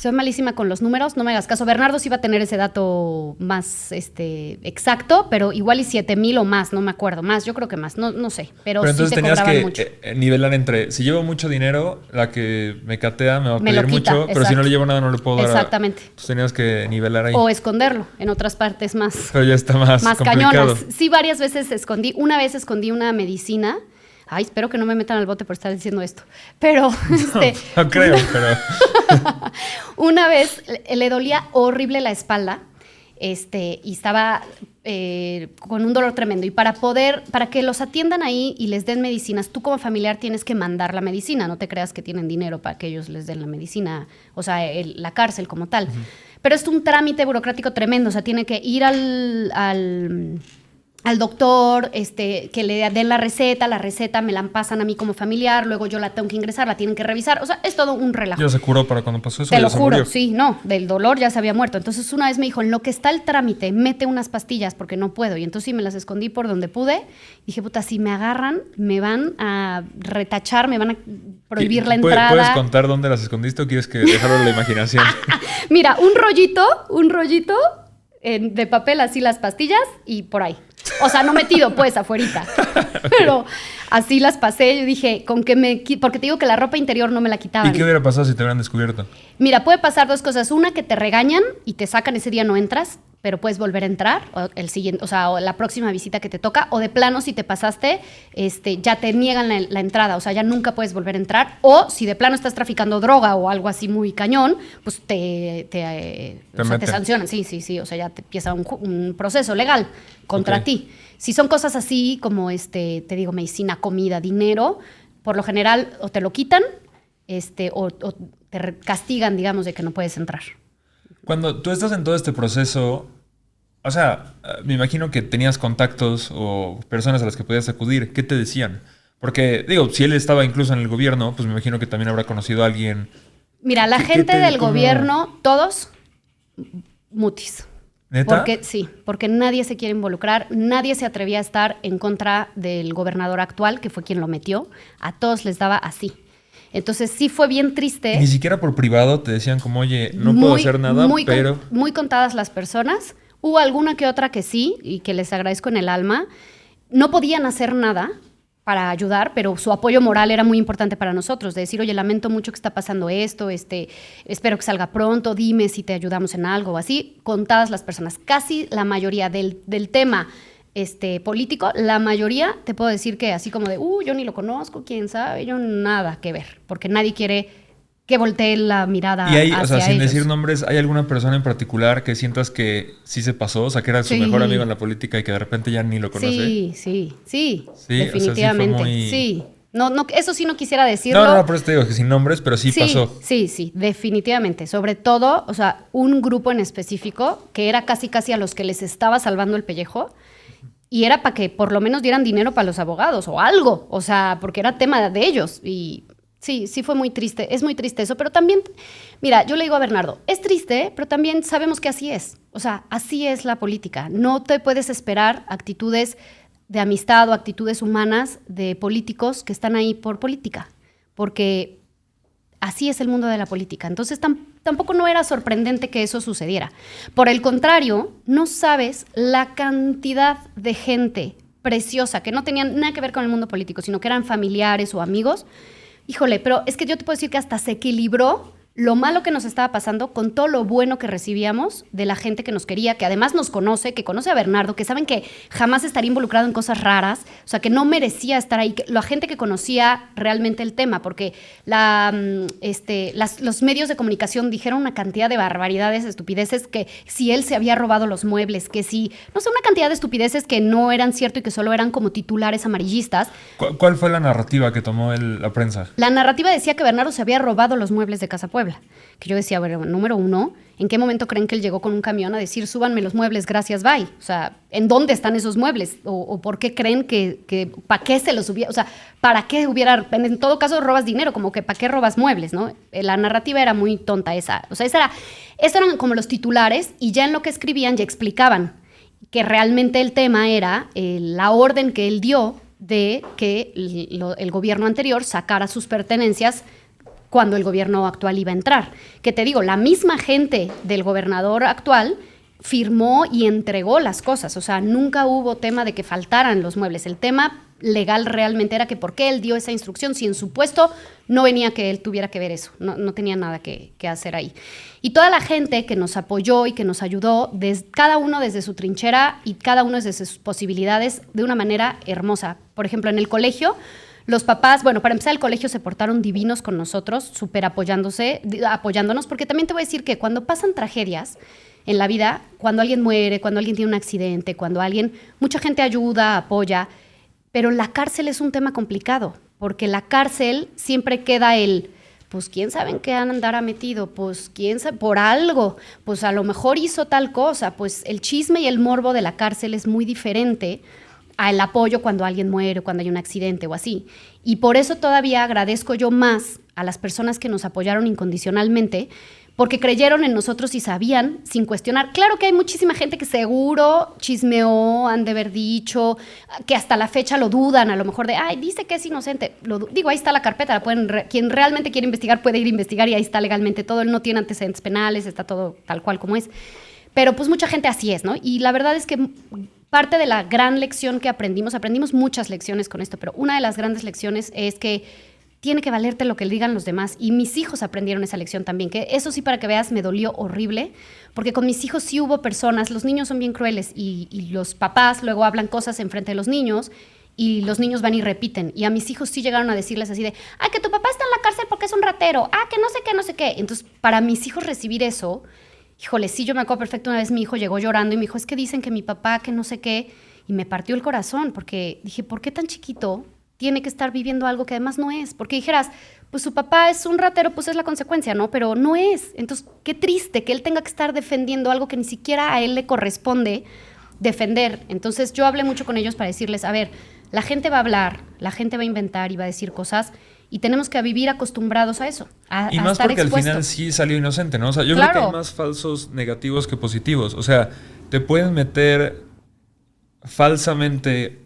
Soy malísima con los números, no me hagas caso. Bernardo sí iba a tener ese dato más exacto, pero igual y 7,000 o más, no me acuerdo. Más, yo creo que más, no sé. Pero sí entonces te tenías cobraban que mucho. nivelar entre, si llevo mucho dinero, la que me catea me va a Me pedir lo quita, mucho, pero si no le llevo nada no le puedo dar. Exactamente. Entonces tenías que nivelar ahí. O esconderlo en otras partes más. Pero ya está más complicado. Cañonas. Sí, varias veces escondí. Una vez escondí una medicina. Ay, espero que no me metan al bote por estar diciendo esto. Pero, no creo, pero... Una vez le dolía horrible la espalda, y estaba con un dolor tremendo. Y para que los atiendan ahí y les den medicinas, tú como familiar tienes que mandar la medicina. No te creas que tienen dinero para que ellos les den la medicina, o sea, la cárcel como tal. Uh-huh. Pero es un trámite burocrático tremendo. O sea, tiene que ir al doctor, que le den la receta me la pasan a mí como familiar, luego yo la tengo que ingresar, la tienen que revisar, o sea, es todo un relajo. ¿Ya se curó para cuando pasó eso? Te lo juro, murió? Sí, no, del dolor ya se había muerto. Entonces una vez me dijo, en lo que está el trámite, mete unas pastillas porque no puedo. Y entonces sí me las escondí por donde pude. Y dije, puta, si me agarran, me van a retachar, me van a prohibir la entrada. ¿Puedes contar dónde las escondiste o quieres que dejarlo a la imaginación? Mira, un rollito de papel, así las pastillas y por ahí. O sea, no metido, pues, afuerita. Pero así las pasé. Yo dije, porque te digo que la ropa interior no me la quitaban. ¿Y qué hubiera pasado si te hubieran descubierto? Mira, puede pasar 2 cosas. Una, que te regañan y te sacan, ese día no entras, pero puedes volver a entrar, o la próxima visita que te toca, o de plano, si te pasaste, ya te niegan la entrada, o sea, ya nunca puedes volver a entrar, o si de plano estás traficando droga o algo así muy cañón, pues te sancionan, sí, o sea, ya te empieza un proceso legal contra ti. Si son cosas así como, te digo, medicina, comida, dinero, por lo general o te lo quitan, o te castigan, digamos, de que no puedes entrar. Cuando tú estás en todo este proceso, o sea, me imagino que tenías contactos o personas a las que podías acudir. ¿Qué te decían? Porque, digo, si él estaba incluso en el gobierno, pues me imagino que también habrá conocido a alguien. Mira, la gente del gobierno, todos mutis. ¿Neta? Porque nadie se quiere involucrar, nadie se atrevía a estar en contra del gobernador actual, que fue quien lo metió. A todos les daba así. Entonces sí fue bien triste. Ni siquiera por privado te decían como, oye, no puedo hacer nada, pero... Muy contadas las personas. Hubo alguna que otra que sí, y que les agradezco en el alma. No podían hacer nada para ayudar, pero su apoyo moral era muy importante para nosotros, de decir, oye, lamento mucho que está pasando esto, espero que salga pronto, dime si te ayudamos en algo o así. Contadas las personas. Casi la mayoría del tema político, la mayoría te puedo decir que así como de, yo ni lo conozco, quién sabe, yo nada que ver, porque nadie quiere que voltee la mirada Y hay, hacia o sea, sin ellos. decir nombres, ¿hay alguna persona en particular que sientas que sí se pasó? O sea, que era su Sí. mejor amigo en la política y que de repente ya ni lo conoce. Sí, Sí, o sea, sí fue definitivamente. muy- Sí. No, eso sí no quisiera decirlo. No, por eso te digo que sin nombres, pero sí pasó. Sí, definitivamente. Sobre todo, o sea, un grupo en específico que era casi a los que les estaba salvando el pellejo y era para que por lo menos dieran dinero para los abogados o algo, o sea, porque era tema de ellos y sí fue muy triste, es muy triste eso, pero también, mira, yo le digo a Bernardo, es triste, pero también sabemos que así es, o sea, así es la política, no te puedes esperar actitudes de amistad o actitudes humanas de políticos que están ahí por política, porque así es el mundo de la política. Entonces tampoco no era sorprendente que eso sucediera. Por el contrario, no sabes la cantidad de gente preciosa que no tenían nada que ver con el mundo político, sino que eran familiares o amigos. Híjole, pero es que yo te puedo decir que hasta se equilibró lo malo que nos estaba pasando con todo lo bueno que recibíamos de la gente que nos quería, que además nos conoce, que conoce a Bernardo, que saben que jamás estaría involucrado en cosas raras, o sea, que no merecía estar ahí, la gente que conocía realmente el tema, porque los medios de comunicación dijeron una cantidad de barbaridades, estupideces, que si él se había robado los muebles, que si, no sé, una cantidad de estupideces que no eran cierto y que solo eran como titulares amarillistas. ¿Cuál fue la narrativa que tomó la prensa? La narrativa decía que Bernardo se había robado los muebles de Casa Puebla. Que yo decía, bueno, número uno, ¿en qué momento creen que él llegó con un camión a decir, súbanme los muebles, gracias, bye? O sea, ¿en dónde están esos muebles? ¿O por qué creen que para qué se los hubiera, o sea, para qué hubiera, en todo caso robas dinero, como que para qué robas muebles, ¿no? La narrativa era muy tonta esa. O sea, esos eran como los titulares y ya en lo que escribían ya explicaban que realmente el tema era la orden que él dio de que el gobierno anterior sacara sus pertenencias cuando el gobierno actual iba a entrar. Que te digo, la misma gente del gobernador actual firmó y entregó las cosas. O sea, nunca hubo tema de que faltaran los muebles. El tema legal realmente era que por qué él dio esa instrucción si en su puesto no venía que él tuviera que ver eso. No tenía nada que hacer ahí. Y toda la gente que nos apoyó y que nos ayudó, cada uno desde su trinchera y cada uno desde sus posibilidades, de una manera hermosa. Por ejemplo, en el colegio, los papás, bueno, para empezar, el colegio se portaron divinos con nosotros, súper apoyándonos, porque también te voy a decir que cuando pasan tragedias en la vida, cuando alguien muere, cuando alguien tiene un accidente, mucha gente ayuda, apoya, pero la cárcel es un tema complicado, porque la cárcel siempre queda pues quién sabe en qué andará metido, pues quién sabe, por algo, pues a lo mejor hizo tal cosa, pues el chisme y el morbo de la cárcel es muy diferente al apoyo cuando alguien muere, cuando hay un accidente o así. Y por eso todavía agradezco yo más a las personas que nos apoyaron incondicionalmente, porque creyeron en nosotros y sabían, sin cuestionar. Claro que hay muchísima gente que seguro chismeó, han de haber dicho, que hasta la fecha lo dudan, a lo mejor de, ay, dice que es inocente. Digo, ahí está la carpeta, quien realmente quiere investigar puede ir a investigar y ahí está legalmente todo. Él no tiene antecedentes penales, está todo tal cual como es. Pero pues mucha gente así es, ¿no? Y la verdad es que parte de la gran lección que aprendimos muchas lecciones con esto, pero una de las grandes lecciones es que tiene que valerte lo que le digan los demás. Y mis hijos aprendieron esa lección también, que eso sí, para que veas, me dolió horrible, porque con mis hijos sí hubo personas, los niños son bien crueles y los papás luego hablan cosas enfrente de los niños y los niños van y repiten. Y a mis hijos sí llegaron a decirles así de, ay, que tu papá está en la cárcel porque es un ratero, que no sé qué. Entonces, para mis hijos recibir eso, híjole, sí, yo me acuerdo perfecto, una vez mi hijo llegó llorando y me dijo, es que dicen que mi papá, que no sé qué, y me partió el corazón, porque dije, ¿por qué tan chiquito tiene que estar viviendo algo que además no es? Porque dijeras, pues su papá es un ratero, pues es la consecuencia, ¿no? Pero no es. Entonces, qué triste que él tenga que estar defendiendo algo que ni siquiera a él le corresponde defender. Entonces, yo hablé mucho con ellos para decirles, a ver, la gente va a hablar, la gente va a inventar y va a decir cosas, y tenemos que vivir acostumbrados a eso, y más estar porque expuestos. Al final sí salió inocente, ¿no? O sea, yo Claro. creo que hay más falsos negativos que positivos. O sea, te pueden meter falsamente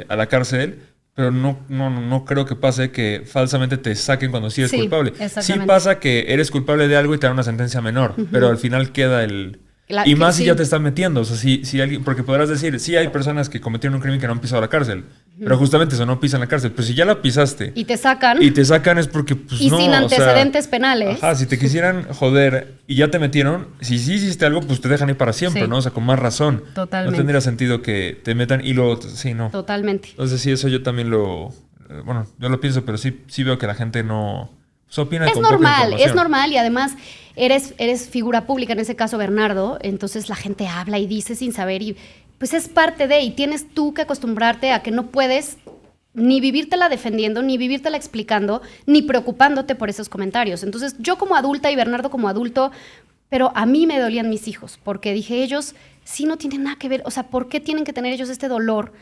a la cárcel, pero no creo que pase que falsamente te saquen cuando sí eres culpable. Sí pasa que eres culpable de algo y te dan una sentencia menor, pero al final queda y más si ya te están metiendo. O sea, si alguien, porque podrás decir, sí hay personas que cometieron un crimen que no han pisado la cárcel, pero justamente eso, no pisan la cárcel. Pero si ya la pisaste y te sacan es porque pues y no, sin antecedentes penales. Ajá, si te quisieran joder y ya te metieron, si sí hiciste algo, pues te dejan ir para siempre, ¿no? O sea, con más razón. Totalmente. No tendría sentido que te metan y luego, sí, no. Totalmente. Entonces sí, eso yo también yo lo pienso, pero sí veo que la gente no opina Es con poca normal, información. es normal y además eres figura pública, en ese caso Bernardo, entonces la gente habla y dice sin saber y pues es parte de, y tienes tú que acostumbrarte a que no puedes ni vivírtela defendiendo, ni vivírtela explicando, ni preocupándote por esos comentarios. Entonces yo como adulta y Bernardo como adulto, pero a mí me dolían mis hijos, porque dije, ellos sí no tienen nada que ver, o sea, ¿por qué tienen que tener ellos este dolor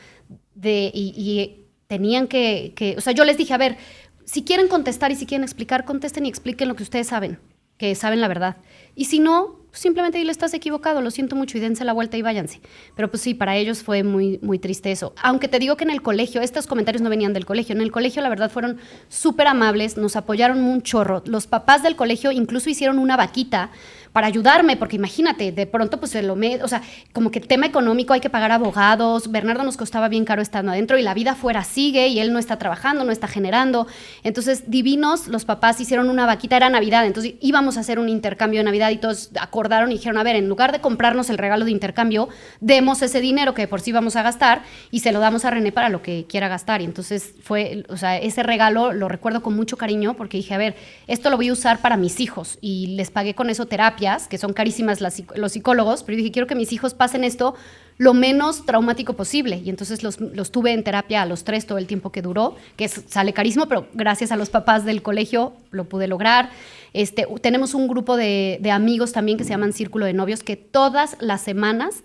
y tenían que, o sea, yo les dije, a ver, si quieren contestar y si quieren explicar, contesten y expliquen lo que ustedes saben, que saben la verdad. Y si no, simplemente dile, estás equivocado, lo siento mucho y dense la vuelta y váyanse. Pero pues sí, para ellos fue muy, muy triste eso. Aunque te digo que en el colegio, estos comentarios no venían del colegio, en el colegio la verdad fueron súper amables, nos apoyaron un chorro. Los papás del colegio incluso hicieron una vaquita para ayudarme, porque imagínate, de pronto pues o sea, como que tema económico, hay que pagar abogados, Bernardo nos costaba bien caro estando adentro y la vida afuera sigue y él no está trabajando, no está generando. Entonces, divinos, los papás hicieron una vaquita, era Navidad, entonces íbamos a hacer un intercambio de Navidad y todos acordaron y dijeron, a ver, en lugar de comprarnos el regalo de intercambio, demos ese dinero que de por sí vamos a gastar y se lo damos a René para lo que quiera gastar. Y entonces fue, o sea, ese regalo lo recuerdo con mucho cariño porque dije, a ver, esto lo voy a usar para mis hijos y les pagué con eso terapia, que son carísimas los psicólogos, pero yo dije, quiero que mis hijos pasen esto lo menos traumático posible. Y entonces los tuve en terapia a los 3 todo el tiempo que duró, que sale carísimo, pero gracias a los papás del colegio lo pude lograr. Tenemos un grupo de amigos también que se llaman Círculo de Novios, que todas las semanas,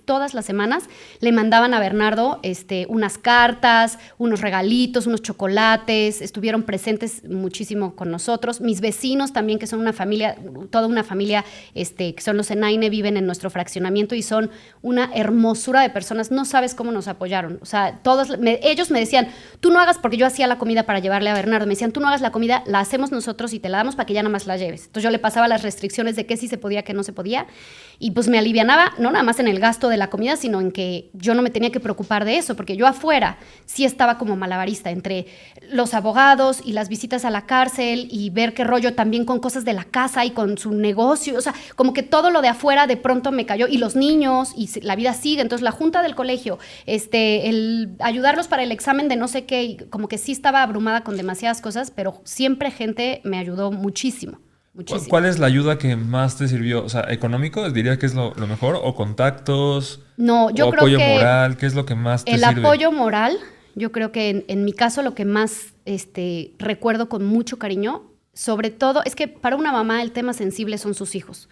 le mandaban a Bernardo unas cartas, unos regalitos, unos chocolates, estuvieron presentes muchísimo con nosotros. Mis vecinos también, que son una familia, toda una familia, que son los Enaine, viven en nuestro fraccionamiento y son una hermosura de personas. No sabes cómo nos apoyaron. O sea, ellos me decían, tú no hagas, porque yo hacía la comida para llevarle a Bernardo, me decían, tú no hagas la comida, la hacemos nosotros y te la damos para que ya nada más la lleves. Entonces yo le pasaba las restricciones de qué sí se podía, qué no se podía, y pues me alivianaba, no nada más en el gasto de la comida, sino en que yo no me tenía que preocupar de eso, porque yo afuera sí estaba como malabarista, entre los abogados y las visitas a la cárcel y ver qué rollo también con cosas de la casa y con su negocio, o sea, como que todo lo de afuera de pronto me cayó, y los niños, y la vida sigue. Entonces la junta del colegio, el ayudarlos para el examen de no sé qué, y como que sí estaba abrumada con demasiadas cosas, pero siempre gente me ayudó muchísimo. Muchísimo. ¿Cuál es la ayuda que más te sirvió? O sea, ¿económico diría que es lo mejor? ¿O contactos? No, yo ¿O creo apoyo que moral? ¿Qué es lo que más te sirve? el apoyo moral, yo creo que en mi caso lo que más recuerdo con mucho cariño, sobre todo, es que para una mamá el tema sensible son sus hijos.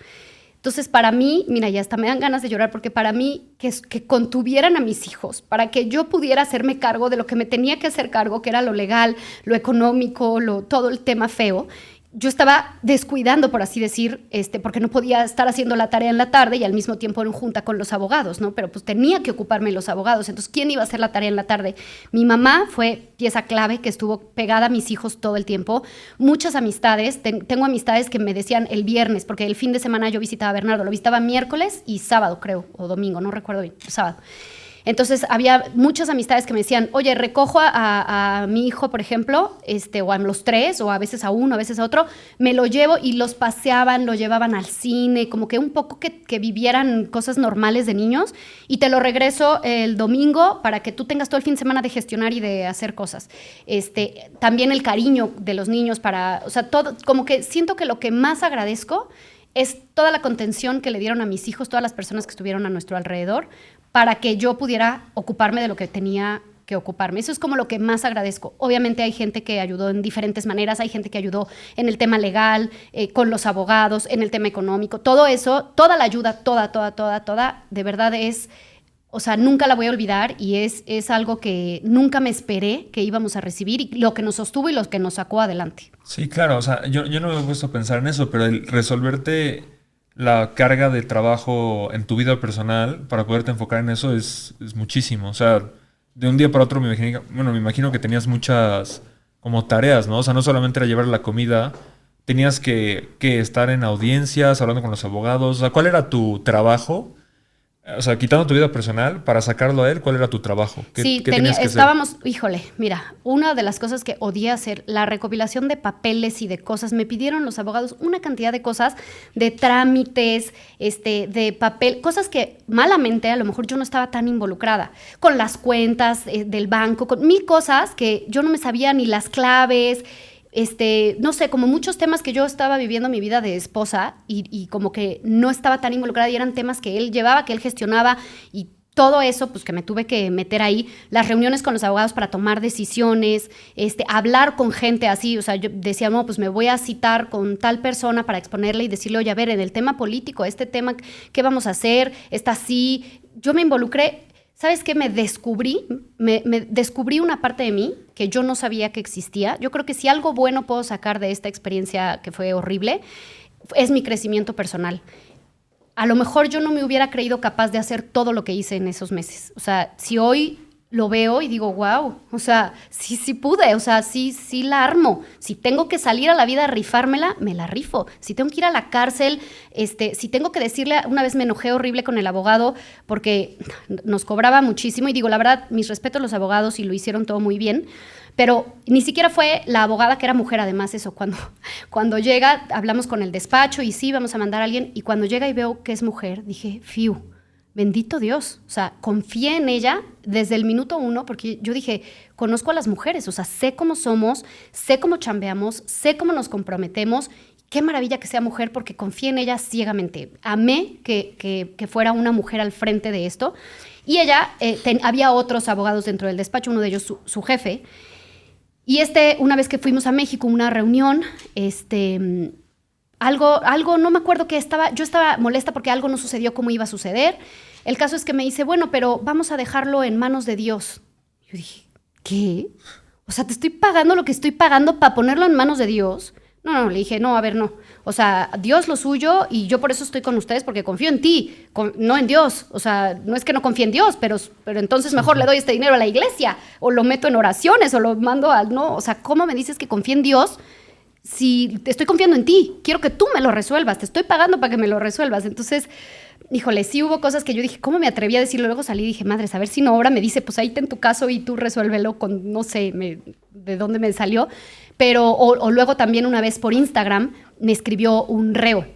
Entonces, para mí, mira, ya hasta me dan ganas de llorar, porque para mí, que contuvieran a mis hijos, para que yo pudiera hacerme cargo de lo que me tenía que hacer cargo, que era lo legal, lo económico, todo el tema feo, yo estaba descuidando, por así decir, porque no podía estar haciendo la tarea en la tarde y al mismo tiempo en junta con los abogados, ¿no? Pero pues tenía que ocuparme de los abogados. Entonces, ¿quién iba a hacer la tarea en la tarde? Mi mamá fue pieza clave, que estuvo pegada a mis hijos todo el tiempo. Muchas amistades, tengo amistades que me decían el viernes, porque el fin de semana yo visitaba a Bernardo, lo visitaba miércoles y sábado, creo, o domingo, no recuerdo bien, sábado. Entonces había muchas amistades que me decían, oye, recojo a mi hijo, por ejemplo, o a los 3, o a veces a uno, a veces a otro, me lo llevo, y los paseaban, lo llevaban al cine, como que un poco que vivieran cosas normales de niños, y te lo regreso el domingo para que tú tengas todo el fin de semana de gestionar y de hacer cosas. También el cariño de los niños o sea, todo, como que siento que lo que más agradezco es toda la contención que le dieron a mis hijos, todas las personas que estuvieron a nuestro alrededor, para que yo pudiera ocuparme de lo que tenía que ocuparme. Eso es como lo que más agradezco. Obviamente hay gente que ayudó en diferentes maneras, hay gente que ayudó en el tema legal, con los abogados, en el tema económico, todo eso, toda la ayuda, toda, de verdad es, o sea, nunca la voy a olvidar, y es algo que nunca me esperé que íbamos a recibir, y lo que nos sostuvo y lo que nos sacó adelante. Sí, claro, o sea, yo no me he puesto a pensar en eso, pero el resolverte la carga de trabajo en tu vida personal para poderte enfocar en eso es muchísimo. O sea, de un día para otro me imagino que tenías muchas como tareas, ¿no? O sea, no solamente era llevar la comida, tenías que estar en audiencias, hablando con los abogados. O sea, ¿cuál era tu trabajo? O sea, quitando tu vida personal, para sacarlo a él, ¿cuál era tu trabajo? ¿Qué tenías que hacer? Híjole, mira, una de las cosas que odié hacer, la recopilación de papeles y de cosas. Me pidieron los abogados una cantidad de cosas, de trámites, de papel, cosas que malamente a lo mejor yo no estaba tan involucrada, con las cuentas del banco, con 1000 cosas que yo no me sabía ni las claves. no sé, como muchos temas que yo estaba viviendo mi vida de esposa y como que no estaba tan involucrada y eran temas que él llevaba, que él gestionaba y todo eso, pues que me tuve que meter ahí, las reuniones con los abogados para tomar decisiones, hablar con gente así, o sea, yo decía, no, pues me voy a citar con tal persona para exponerle y decirle, oye, a ver, en el tema político, este tema, ¿qué vamos a hacer? Está así. Yo me involucré, ¿sabes qué? Me descubrí una parte de mí que yo no sabía que existía. Yo creo que si algo bueno puedo sacar de esta experiencia que fue horrible, es mi crecimiento personal. A lo mejor yo no me hubiera creído capaz de hacer todo lo que hice en esos meses. O sea, si hoy lo veo y digo, wow, o sea, sí pude, o sea, sí la armo. Si tengo que salir a la vida a rifármela, me la rifo. Si tengo que ir a la cárcel, si tengo que decirle, una vez me enojé horrible con el abogado porque nos cobraba muchísimo y digo, la verdad, mis respetos a los abogados y lo hicieron todo muy bien. Pero ni siquiera fue la abogada, que era mujer, además, eso. Cuando llega, hablamos con el despacho y sí, vamos a mandar a alguien. Y cuando llega y veo que es mujer, dije, fiu, bendito Dios. O sea, confié en ella desde el minuto 1 porque yo dije, conozco a las mujeres, o sea, sé cómo somos, sé cómo chambeamos, sé cómo nos comprometemos. Qué maravilla que sea mujer porque confié en ella ciegamente. Amé que fuera una mujer al frente de esto. Y ella, había otros abogados dentro del despacho, uno de ellos su jefe. Y una vez que fuimos a México, una reunión, algo, no me acuerdo qué yo estaba molesta porque algo no sucedió como iba a suceder. El caso es que me dice, bueno, pero vamos a dejarlo en manos de Dios. Yo dije, ¿qué? O sea, te estoy pagando lo que estoy pagando para ponerlo en manos de Dios. No, le dije, no, a ver, no. O sea, Dios lo suyo y yo por eso estoy con ustedes porque confío en ti, no en Dios. O sea, no es que no confíe en Dios, pero entonces mejor le doy este dinero a la iglesia o lo meto en oraciones o lo mando no. O sea, ¿cómo me dices que confío en Dios si te estoy confiando en ti? Quiero que tú me lo resuelvas, te estoy pagando para que me lo resuelvas. Entonces, híjole, sí hubo cosas que yo dije, ¿cómo me atreví a decirlo? Luego salí y dije, madres, a ver si no ahora me dice, pues ahí ten tu caso y tú resuélvelo con, no sé, de dónde me salió. Pero, o luego también una vez por Instagram me escribió un reo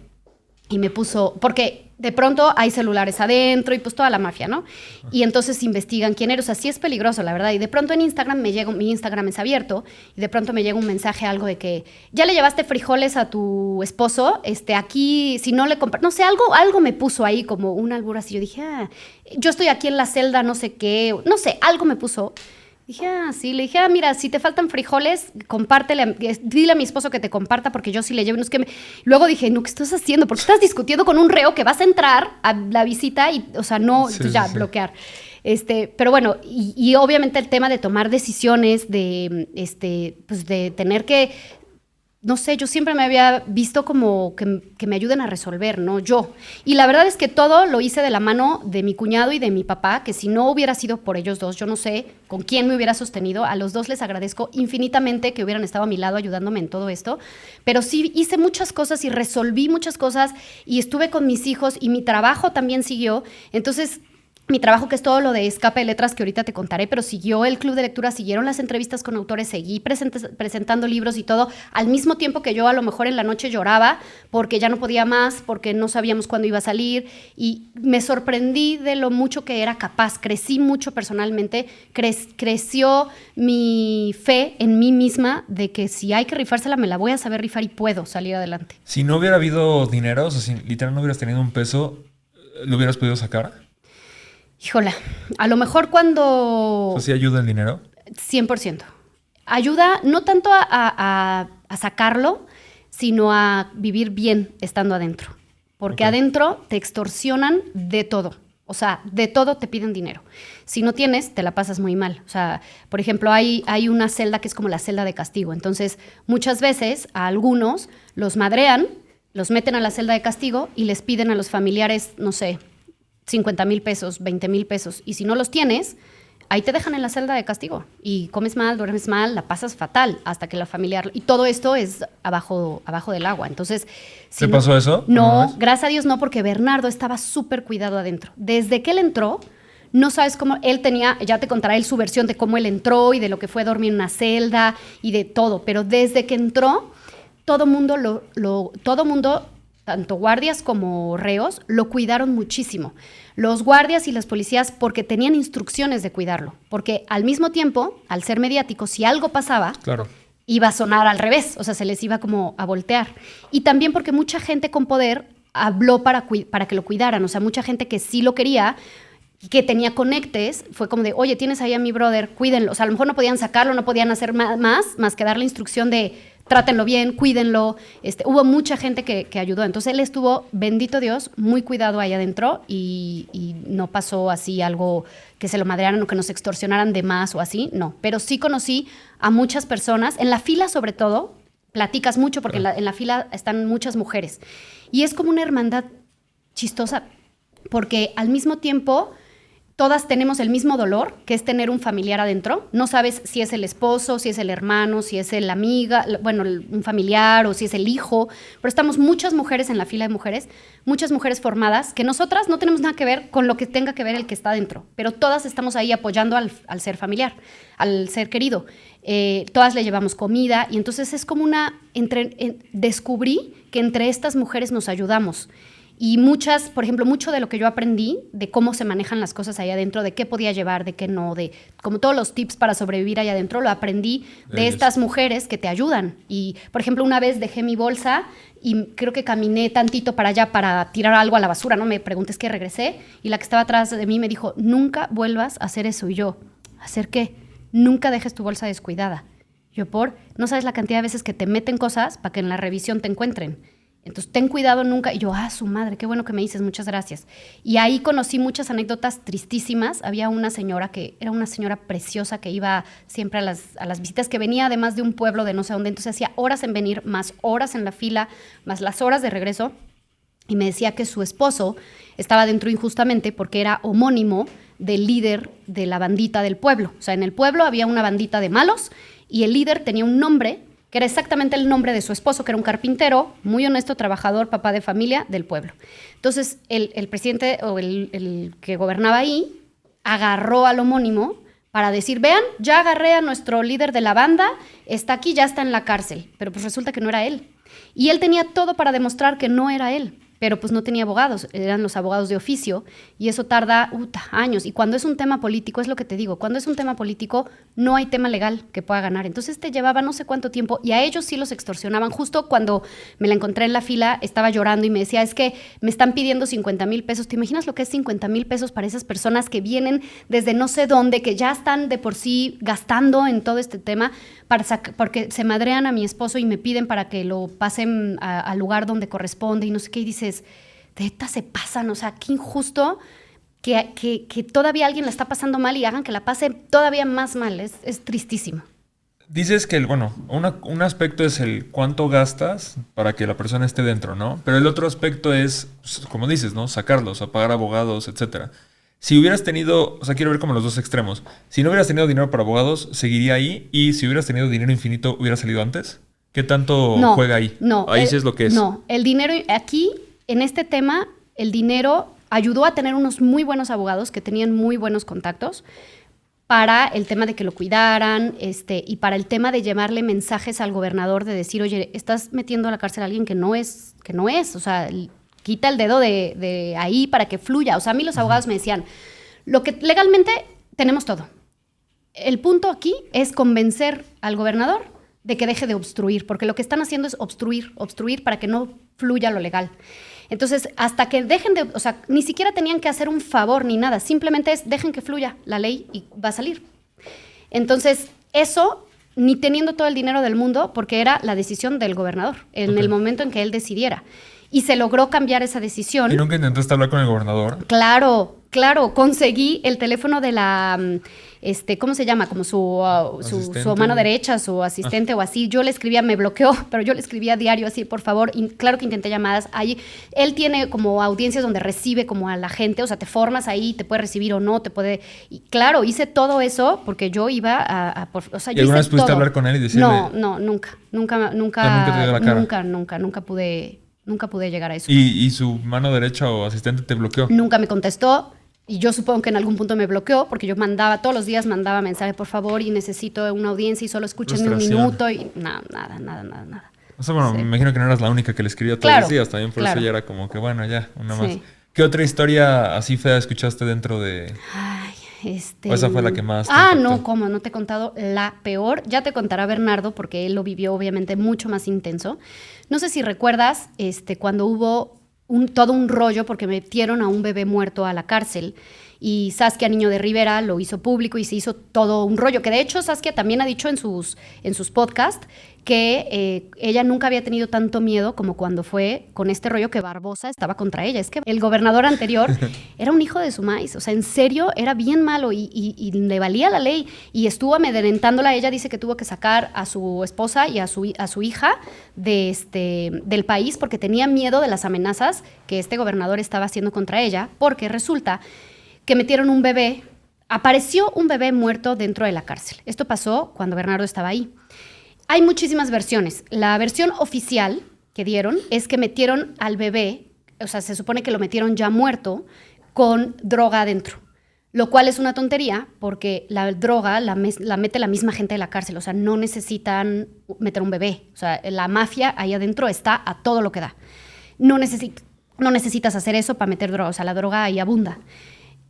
y me puso, porque de pronto hay celulares adentro y pues toda la mafia, ¿no? Y entonces investigan quién eres, o sea, sí es peligroso, la verdad. Y de pronto en Instagram mi Instagram es abierto y de pronto me llega un mensaje, algo de que ya le llevaste frijoles a tu esposo, aquí, si no le compras, no sé, algo me puso ahí como un albur así. Yo dije, yo estoy aquí en la celda, no sé qué, no sé, algo me puso. Dije, sí, le dije, mira, si te faltan frijoles, compártele, dile a mi esposo que te comparta porque yo sí le llevo. No es que Luego dije, no, ¿qué estás haciendo? Porque estás discutiendo con un reo que vas a entrar a la visita y, o sea, no, sí, ya, sí, bloquear. Pero bueno, y obviamente el tema de tomar decisiones, pues de tener que, no sé, yo siempre me había visto como que me ayuden a resolver, ¿no? Yo. Y la verdad es que todo lo hice de la mano de mi cuñado y de mi papá, que si no hubiera sido por ellos dos, yo no sé con quién me hubiera sostenido. A los dos les agradezco infinitamente que hubieran estado a mi lado ayudándome en todo esto. Pero sí hice muchas cosas y resolví muchas cosas y estuve con mis hijos y mi trabajo también siguió. Entonces, mi trabajo, que es todo lo de Escape de Letras, que ahorita te contaré, pero siguió el club de lectura, siguieron las entrevistas con autores, seguí presentando libros y todo, al mismo tiempo que yo a lo mejor en la noche lloraba porque ya no podía más, porque no sabíamos cuándo iba a salir, y me sorprendí de lo mucho que era capaz. Crecí mucho personalmente, creció mi fe en mí misma de que si hay que rifársela, me la voy a saber rifar y puedo salir adelante. Si no hubiera habido dinero, o sea, si literal no hubieras tenido un peso, ¿lo hubieras podido sacar? Híjola, a lo mejor cuando... ¿Sí ayuda el dinero? 100%. Ayuda no tanto a sacarlo, sino a vivir bien estando adentro. Porque adentro te extorsionan de todo. O sea, de todo te piden dinero. Si no tienes, te la pasas muy mal. O sea, por ejemplo, hay una celda que es como la celda de castigo. Entonces, muchas veces a algunos los madrean, los meten a la celda de castigo y les piden a los familiares, no sé, 50,000 pesos, 20,000 pesos. Y si no los tienes, ahí te dejan en la celda de castigo. Y comes mal, duermes mal, la pasas fatal hasta que la familia... Y todo esto es abajo del agua. Entonces... ¿Te pasó eso? No, gracias a Dios no, porque Bernardo estaba súper cuidado adentro. Desde que él entró, no sabes cómo él tenía... Ya te contará él su versión de cómo él entró y de lo que fue dormir en una celda y de todo. Pero desde que entró, todo mundo tanto guardias como reos, lo cuidaron muchísimo. Los guardias y las policías porque tenían instrucciones de cuidarlo. Porque al mismo tiempo, al ser mediático, si algo pasaba, claro, iba a sonar al revés, o sea, se les iba como a voltear. Y también porque mucha gente con poder habló para que lo cuidaran, o sea, mucha gente que sí lo quería, que tenía conectes, fue como de, oye, tienes ahí a mi brother, cuídenlo. O sea, a lo mejor no podían sacarlo, no podían hacer más que darle instrucción de trátenlo bien, cuídenlo. Hubo mucha gente que ayudó. Entonces él estuvo, bendito Dios, muy cuidado ahí adentro y no pasó así algo que se lo madrearan o que nos extorsionaran de más o así, no. Pero sí conocí a muchas personas, en la fila sobre todo, platicas mucho porque en la fila están muchas mujeres. Y es como una hermandad chistosa porque al mismo tiempo todas tenemos el mismo dolor, que es tener un familiar adentro. No sabes si es el esposo, si es el hermano, si es la amiga, bueno, un familiar o si es el hijo. Pero estamos muchas mujeres en la fila de mujeres, muchas mujeres formadas, que nosotras no tenemos nada que ver con lo que tenga que ver el que está adentro. Pero todas estamos ahí apoyando al ser familiar, al ser querido. Todas le llevamos comida y entonces es como descubrí que entre estas mujeres nos ayudamos. Y muchas, por ejemplo, mucho de lo que yo aprendí de cómo se manejan las cosas ahí adentro, de qué podía llevar, de qué no, de como todos los tips para sobrevivir ahí adentro, lo aprendí de estas mujeres que te ayudan. Y, por ejemplo, una vez dejé mi bolsa y creo que caminé tantito para allá para tirar algo a la basura, no me preguntes qué, regresé, y la que estaba atrás de mí me dijo, nunca vuelvas a hacer eso. Y yo, ¿hacer qué? Nunca dejes tu bolsa descuidada. Yo, no sabes la cantidad de veces que te meten cosas para que en la revisión te encuentren. Entonces, ten cuidado nunca. Y yo, su madre, qué bueno que me dices, muchas gracias. Y ahí conocí muchas anécdotas tristísimas. Había una señora que era una señora preciosa que iba siempre a las visitas, que venía además de un pueblo de no sé dónde. Entonces, hacía horas en venir, más horas en la fila, más las horas de regreso. Y me decía que su esposo estaba dentro injustamente porque era homónimo del líder de la bandita del pueblo. O sea, en el pueblo había una bandita de malos y el líder tenía un nombre que era exactamente el nombre de su esposo, que era un carpintero, muy honesto, trabajador, papá de familia del pueblo. Entonces, el presidente o el que gobernaba ahí agarró al homónimo para decir, vean, ya agarré a nuestro líder de la banda, está aquí, ya está en la cárcel. Pero pues resulta que no era él. Y él tenía todo para demostrar que no era él. Pero pues no tenía abogados, eran los abogados de oficio y eso tarda años. Y cuando es un tema político, es lo que te digo, cuando es un tema político no hay tema legal que pueda ganar. Entonces te llevaba no sé cuánto tiempo y a ellos sí los extorsionaban. Justo cuando me la encontré en la fila, estaba llorando y me decía, es que me están pidiendo 50,000 pesos. ¿Te imaginas lo que es 50,000 pesos para esas personas que vienen desde no sé dónde, que ya están de por sí gastando en todo este tema, porque se madrean a mi esposo y me piden para que lo pasen al lugar donde corresponde y no sé qué, y dices, de estas se pasan, o sea, qué injusto que todavía alguien la está pasando mal y hagan que la pase todavía más mal, es tristísimo. Dices que, un aspecto es el cuánto gastas para que la persona esté dentro, ¿no? Pero el otro aspecto es, pues, como dices, ¿no? Sacarlos, a pagar abogados, etcétera. Si hubieras tenido, o sea, quiero ver como los dos extremos. Si no hubieras tenido dinero para abogados, seguiría ahí. Y si hubieras tenido dinero infinito, ¿hubiera salido antes? ¿Qué tanto juega ahí? No. Ahí sí es lo que es. No, el dinero, aquí, en este tema, el dinero ayudó a tener unos muy buenos abogados que tenían muy buenos contactos para el tema de que lo cuidaran, y para el tema de llevarle mensajes al gobernador de decir, oye, estás metiendo a la cárcel a alguien que no es, o sea, quita el dedo de ahí para que fluya. O sea, a mí los abogados me decían, lo que legalmente tenemos todo. El punto aquí es convencer al gobernador de que deje de obstruir, porque lo que están haciendo es obstruir para que no fluya lo legal. Entonces, hasta que dejen de, o sea, ni siquiera tenían que hacer un favor ni nada, simplemente es dejen que fluya la ley y va a salir. Entonces, eso ni teniendo todo el dinero del mundo, porque era la decisión del gobernador, en el momento en que él decidiera. Y se logró cambiar esa decisión. ¿Y nunca intentaste hablar con el gobernador? Claro, conseguí el teléfono de la, ¿cómo se llama? Como su mano derecha, su asistente o así. Yo le escribía, me bloqueó, pero yo le escribía diario así, por favor. Y claro que intenté llamadas. Ahí, él tiene como audiencias donde recibe como a la gente, o sea, te formas ahí, te puede recibir o no, te puede... Y claro, hice todo eso porque yo iba o sea, ¿Y alguna vez pudiste hablar con él y decirle? No, nunca ¿Nunca te dio la cara? Nunca pude llegar a eso. ¿Y su mano derecha o asistente te bloqueó? Nunca me contestó. Y yo supongo que en algún punto me bloqueó porque yo todos los días mandaba mensaje, por favor, y necesito una audiencia y solo escúchenme un minuto. Y nada. O sea, bueno, sí. Me imagino que no eras la única que le escribía todos los días. También por eso ya era como que, bueno, ya, una más. ¿Qué otra historia así fea escuchaste dentro de...? Ay, ¿O esa fue la que más te no, impactó? ¿cómo? No te he contado la peor. Ya te contará Bernardo, porque él lo vivió obviamente mucho más intenso. No sé si recuerdas cuando hubo todo un rollo porque metieron a un bebé muerto a la cárcel y Saskia Niño de Rivera lo hizo público y se hizo todo un rollo, que de hecho Saskia también ha dicho en sus podcasts que ella nunca había tenido tanto miedo como cuando fue con este rollo que Barbosa estaba contra ella. Es que el gobernador anterior era un hijo de su maíz, o sea, en serio, era bien malo y le valía la ley y estuvo amedrentándola. Ella dice que tuvo que sacar a su esposa y a su hija del país porque tenía miedo de las amenazas que este gobernador estaba haciendo contra ella, porque resulta que metieron un bebé, apareció un bebé muerto dentro de la cárcel. Esto pasó cuando Bernardo estaba ahí. Hay muchísimas versiones. La versión oficial que dieron es que metieron al bebé, o sea, se supone que lo metieron ya muerto con droga adentro, lo cual es una tontería porque la droga la mete la misma gente de la cárcel, o sea, no necesitan meter un bebé. O sea, la mafia ahí adentro está a todo lo que da. No necesitas hacer eso para meter droga, o sea, la droga ahí abunda.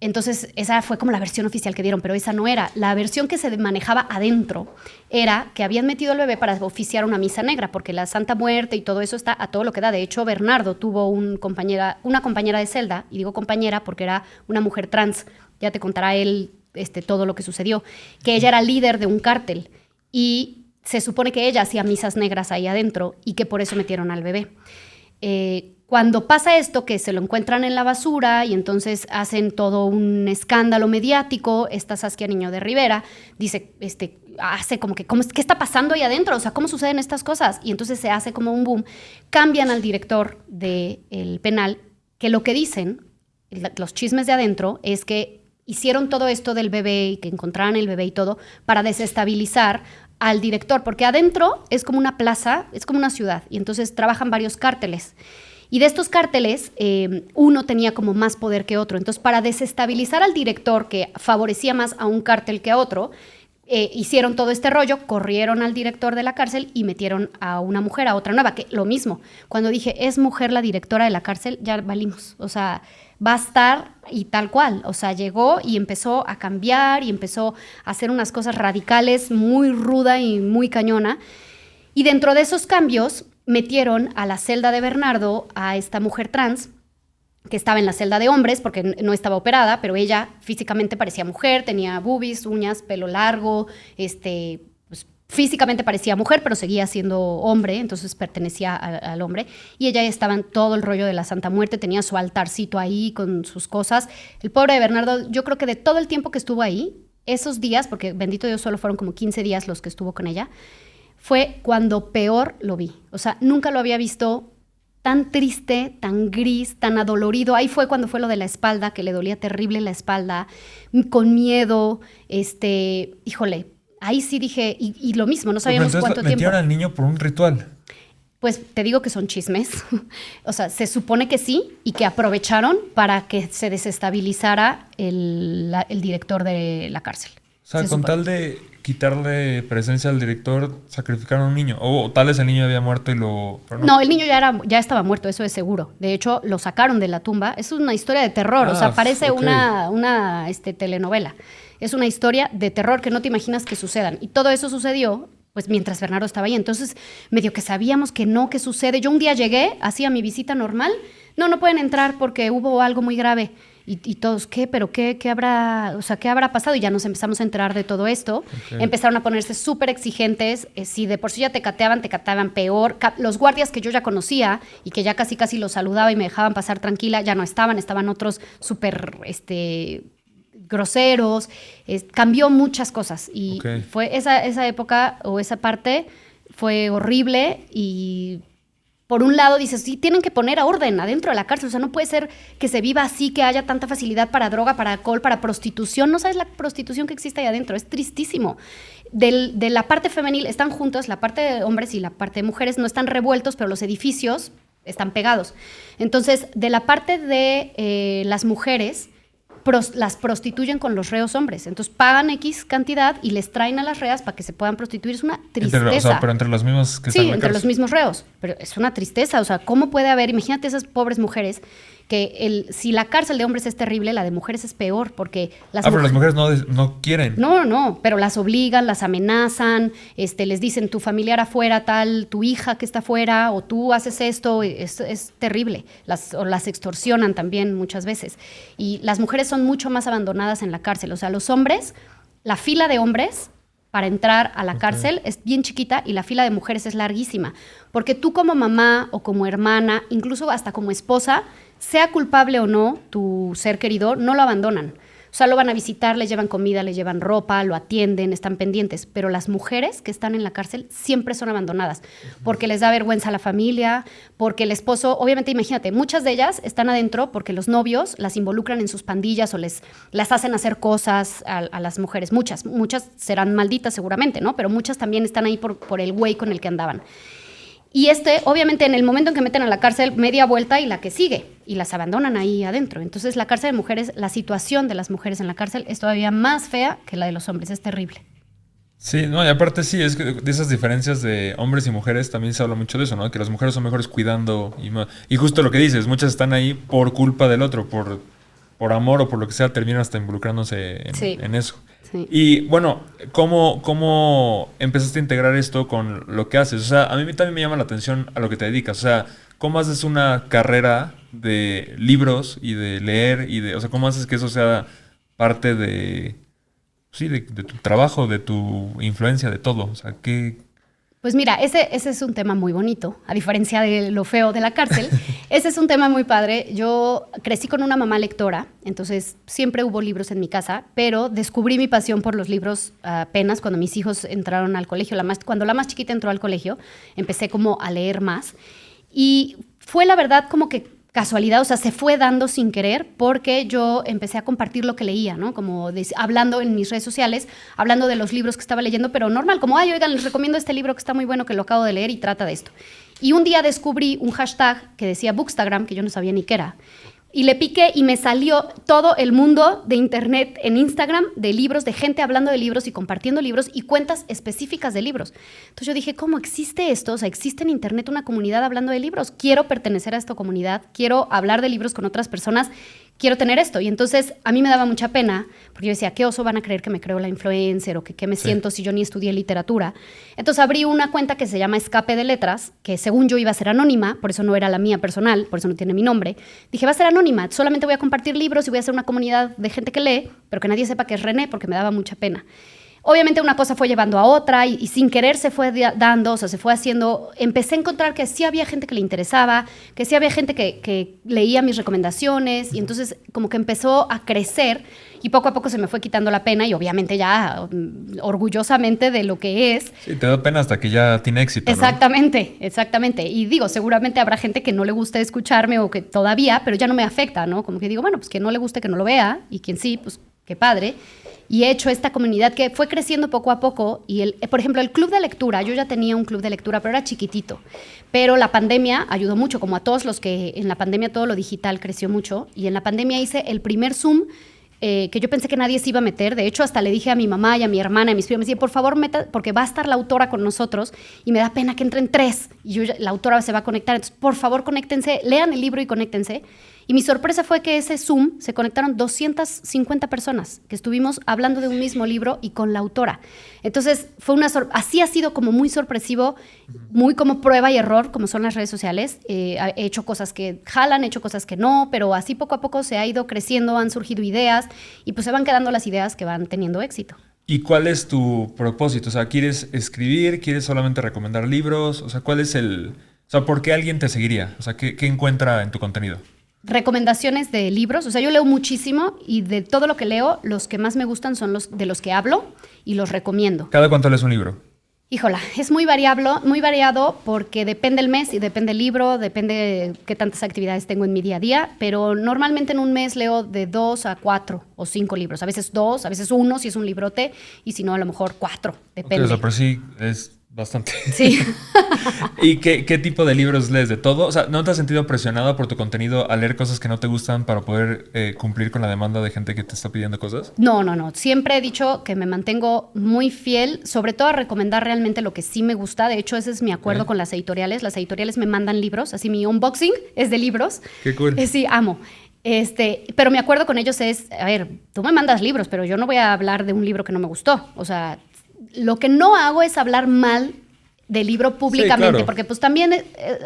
Entonces, esa fue como la versión oficial que dieron, pero esa no era. La versión que se manejaba adentro era que habían metido al bebé para oficiar una misa negra, porque la Santa Muerte y todo eso está a todo lo que da. De hecho, Bernardo tuvo una compañera de celda, y digo compañera porque era una mujer trans, ya te contará él todo lo que sucedió, que ella era líder de un cártel y se supone que ella hacía misas negras ahí adentro y que por eso metieron al bebé. Cuando pasa esto, que se lo encuentran en la basura y entonces hacen todo un escándalo mediático, esta Saskia Niño de Rivera dice, hace como que, ¿qué está pasando ahí adentro? O sea, ¿cómo suceden estas cosas? Y entonces se hace como un boom. Cambian al director del penal, que lo que dicen, los chismes de adentro, es que hicieron todo esto del bebé y que encontraran el bebé y todo para desestabilizar al director, porque adentro es como una plaza, es como una ciudad, y entonces trabajan varios cárteles. Y de estos cárteles, uno tenía como más poder que otro. Entonces, para desestabilizar al director, que favorecía más a un cártel que a otro, hicieron todo este rollo, corrieron al director de la cárcel y metieron a una mujer, a otra nueva, que lo mismo. Cuando dije, es mujer la directora de la cárcel, ya valimos. O sea, va a estar y tal cual. O sea, llegó y empezó a cambiar y empezó a hacer unas cosas radicales, muy ruda y muy cañona. Y dentro de esos cambios metieron a la celda de Bernardo a esta mujer trans que estaba en la celda de hombres porque no estaba operada, pero ella físicamente parecía mujer, tenía boobies, uñas, pelo largo, pues, físicamente parecía mujer, pero seguía siendo hombre, entonces pertenecía al hombre. Y ella estaba en todo el rollo de la Santa Muerte, tenía su altarcito ahí con sus cosas. El pobre de Bernardo, yo creo que de todo el tiempo que estuvo ahí, esos días, porque bendito Dios solo fueron como 15 días los que estuvo con ella, fue cuando peor lo vi. O sea, nunca lo había visto tan triste, tan gris, tan adolorido. Ahí fue cuando fue lo de la espalda, que le dolía terrible la espalda, con miedo, híjole, ahí sí dije, y lo mismo, no sabíamos cuánto tiempo. Metieron al niño por un ritual. Pues te digo que son chismes. O sea, se supone que sí, y que aprovecharon para que se desestabilizara el director de la cárcel. O sea, con tal de quitarle presencia al director, sacrificaron a un niño. O tal vez el niño había muerto y lo... No, el niño ya estaba muerto, eso es seguro. De hecho, lo sacaron de la tumba. Es una historia de terror, o sea, parece una telenovela. Es una historia de terror que no te imaginas que sucedan. Y todo eso sucedió pues mientras Bernardo estaba ahí. Entonces, medio que sabíamos que no, que sucede. Yo un día llegué, hacía mi visita normal. No pueden entrar porque hubo algo muy grave. Y todos, ¿qué? ¿Pero qué habrá? O sea, ¿qué habrá pasado? Y ya nos empezamos a enterar de todo esto. Okay. Empezaron a ponerse súper exigentes. Si de por sí ya te cateaban peor. Los guardias que yo ya conocía y que ya casi los saludaba y me dejaban pasar tranquila, ya no estaban otros súper groseros. Cambió muchas cosas. Y fue esa época o esa parte fue horrible y... Por un lado dices, sí, tienen que poner orden adentro de la cárcel. O sea, no puede ser que se viva así, que haya tanta facilidad para droga, para alcohol, para prostitución. No sabes la prostitución que existe ahí adentro. Es tristísimo. De la parte femenil están juntos, la parte de hombres y la parte de mujeres no están revueltos, pero los edificios están pegados. Entonces, de la parte de las mujeres... las prostituyen con los reos hombres. Entonces pagan X cantidad y les traen a las reas para que se puedan prostituir. Es una tristeza. Pero entre los mismos que están en la entre cárcel. Los mismos reos. Pero es una tristeza. O sea, ¿cómo puede haber? Imagínate esas pobres mujeres que si la cárcel de hombres es terrible, la de mujeres es peor, porque pero las mujeres no quieren. No, pero las obligan, las amenazan, les dicen tu familiar afuera, tal, tu hija que está afuera, o tú haces esto, es terrible. O las extorsionan también muchas veces. Y las mujeres son mucho más abandonadas en la cárcel. O sea, los hombres, la fila de hombres para entrar a la cárcel es bien chiquita y la fila de mujeres es larguísima. Porque tú como mamá o como hermana, incluso hasta como esposa, sea culpable o no tu ser querido, no lo abandonan. O sea, lo van a visitar, le llevan comida, le llevan ropa, lo atienden, están pendientes. Pero las mujeres que están en la cárcel siempre son abandonadas porque les da vergüenza a la familia, porque el esposo, obviamente, imagínate, muchas de ellas están adentro porque los novios las involucran en sus pandillas o las hacen hacer cosas a las mujeres. Muchas serán malditas seguramente, ¿no? Pero muchas también están ahí por el güey con el que andaban. Y obviamente, en el momento en que meten a la cárcel, media vuelta y la que sigue, y las abandonan ahí adentro. Entonces, la cárcel de mujeres, la situación de las mujeres en la cárcel es todavía más fea que la de los hombres, es terrible. Sí, no, y aparte sí, es que de esas diferencias de hombres y mujeres también se habla mucho de eso, ¿no? Que las mujeres son mejores cuidando y justo lo que dices, muchas están ahí por culpa del otro, por amor o por lo que sea, terminan hasta involucrándose en eso. Sí. Y bueno, ¿cómo empezaste a integrar esto con lo que haces? O sea, a mí también me llama la atención a lo que te dedicas. O sea, ¿cómo haces una carrera de libros y de leer o sea, cómo haces que eso sea parte de tu trabajo, de tu influencia, de todo? O sea, Pues mira, ese es un tema muy bonito, a diferencia de lo feo de la cárcel. Ese es un tema muy padre. Yo crecí con una mamá lectora, entonces siempre hubo libros en mi casa, pero descubrí mi pasión por los libros apenas cuando mis hijos entraron al colegio. Cuando la más chiquita entró al colegio, empecé como a leer más. Y fue la verdad como que casualidad, o sea, se fue dando sin querer porque yo empecé a compartir lo que leía, ¿no? Como hablando en mis redes sociales, hablando de los libros que estaba leyendo, pero normal, como, oigan, les recomiendo este libro que está muy bueno, que lo acabo de leer y trata de esto. Y un día descubrí un hashtag que decía Bookstagram, que yo no sabía ni qué era, y le piqué y me salió todo el mundo de internet en Instagram de libros, de gente hablando de libros y compartiendo libros y cuentas específicas de libros. Entonces yo dije, ¿cómo existe esto? O sea, existe en internet una comunidad hablando de libros. Quiero pertenecer a esta comunidad, quiero hablar de libros con otras personas, quiero tener esto. Y entonces a mí me daba mucha pena, porque yo decía, ¿qué oso van a creer que me creo la influencer o que qué me siento si yo ni estudié literatura? Entonces abrí una cuenta que se llama Escape de Letras, que según yo iba a ser anónima, por eso no era la mía personal, por eso no tiene mi nombre. Dije, va a ser anónima, solamente voy a compartir libros y voy a hacer una comunidad de gente que lee, pero que nadie sepa que es René, porque me daba mucha pena. Obviamente una cosa fue llevando a otra y sin querer se fue dando, o sea, se fue haciendo. Empecé a encontrar que sí había gente que le interesaba, que sí había gente que leía mis recomendaciones y entonces como que empezó a crecer y poco a poco se me fue quitando la pena y obviamente ya orgullosamente de lo que es. Sí, te da pena hasta que ya tiene éxito, Exactamente, ¿no? Exactamente. Y digo, seguramente habrá gente que no le guste escucharme o que todavía, pero ya no me afecta, ¿no? Como que digo, bueno, pues quien no le guste que no lo vea y quien sí, pues qué padre. Y he hecho esta comunidad que fue creciendo poco a poco. Y, por ejemplo, el club de lectura, yo ya tenía un club de lectura, pero era chiquitito. Pero la pandemia ayudó mucho, como a todos los que en la pandemia todo lo digital creció mucho. Y en la pandemia hice el primer Zoom que yo pensé que nadie se iba a meter. De hecho, hasta le dije a mi mamá y a mi hermana y a mis primos, me decía, por favor, meta, porque va a estar la autora con nosotros y me da pena que entren 3. Y la autora se va a conectar. Entonces, por favor, conéctense, lean el libro y conéctense. Y mi sorpresa fue que ese Zoom se conectaron 250 personas que estuvimos hablando de un mismo libro y con la autora. Entonces, así ha sido como muy sorpresivo, muy como prueba y error, como son las redes sociales. He hecho cosas que jalan, he hecho cosas que no, pero así poco a poco se ha ido creciendo, han surgido ideas y pues se van quedando las ideas que van teniendo éxito. ¿Y cuál es tu propósito? O sea, ¿quieres escribir? ¿Quieres solamente recomendar libros? O sea, ¿cuál es o sea, ¿por qué alguien te seguiría? O sea, ¿qué encuentra en tu contenido? Recomendaciones de libros, o sea, yo leo muchísimo y de todo lo que leo, los que más me gustan son de los que hablo y los recomiendo. ¿Cada cuánto lees un libro? Híjola, es muy variado porque depende el mes y depende el libro, depende de qué tantas actividades tengo en mi día a día, pero normalmente en un mes leo de 2 a 4 o 5 libros, a veces 2, a veces 1 si es un librote y si no a lo mejor 4, depende. Okay, o sea, pero sí es Bastante. Sí. ¿Y qué tipo de libros lees? ¿De todo? O sea, ¿no te has sentido presionado por tu contenido a leer cosas que no te gustan para poder cumplir con la demanda de gente que te está pidiendo cosas? No. Siempre he dicho que me mantengo muy fiel, sobre todo a recomendar realmente lo que sí me gusta. De hecho, ese es mi acuerdo con las editoriales. Las editoriales me mandan libros, así mi unboxing es de libros. Qué cool. Sí, amo. Pero mi acuerdo con ellos es, a ver, tú me mandas libros, pero yo no voy a hablar de un libro que no me gustó. O sea, lo que no hago es hablar mal del libro públicamente, sí, claro. porque pues también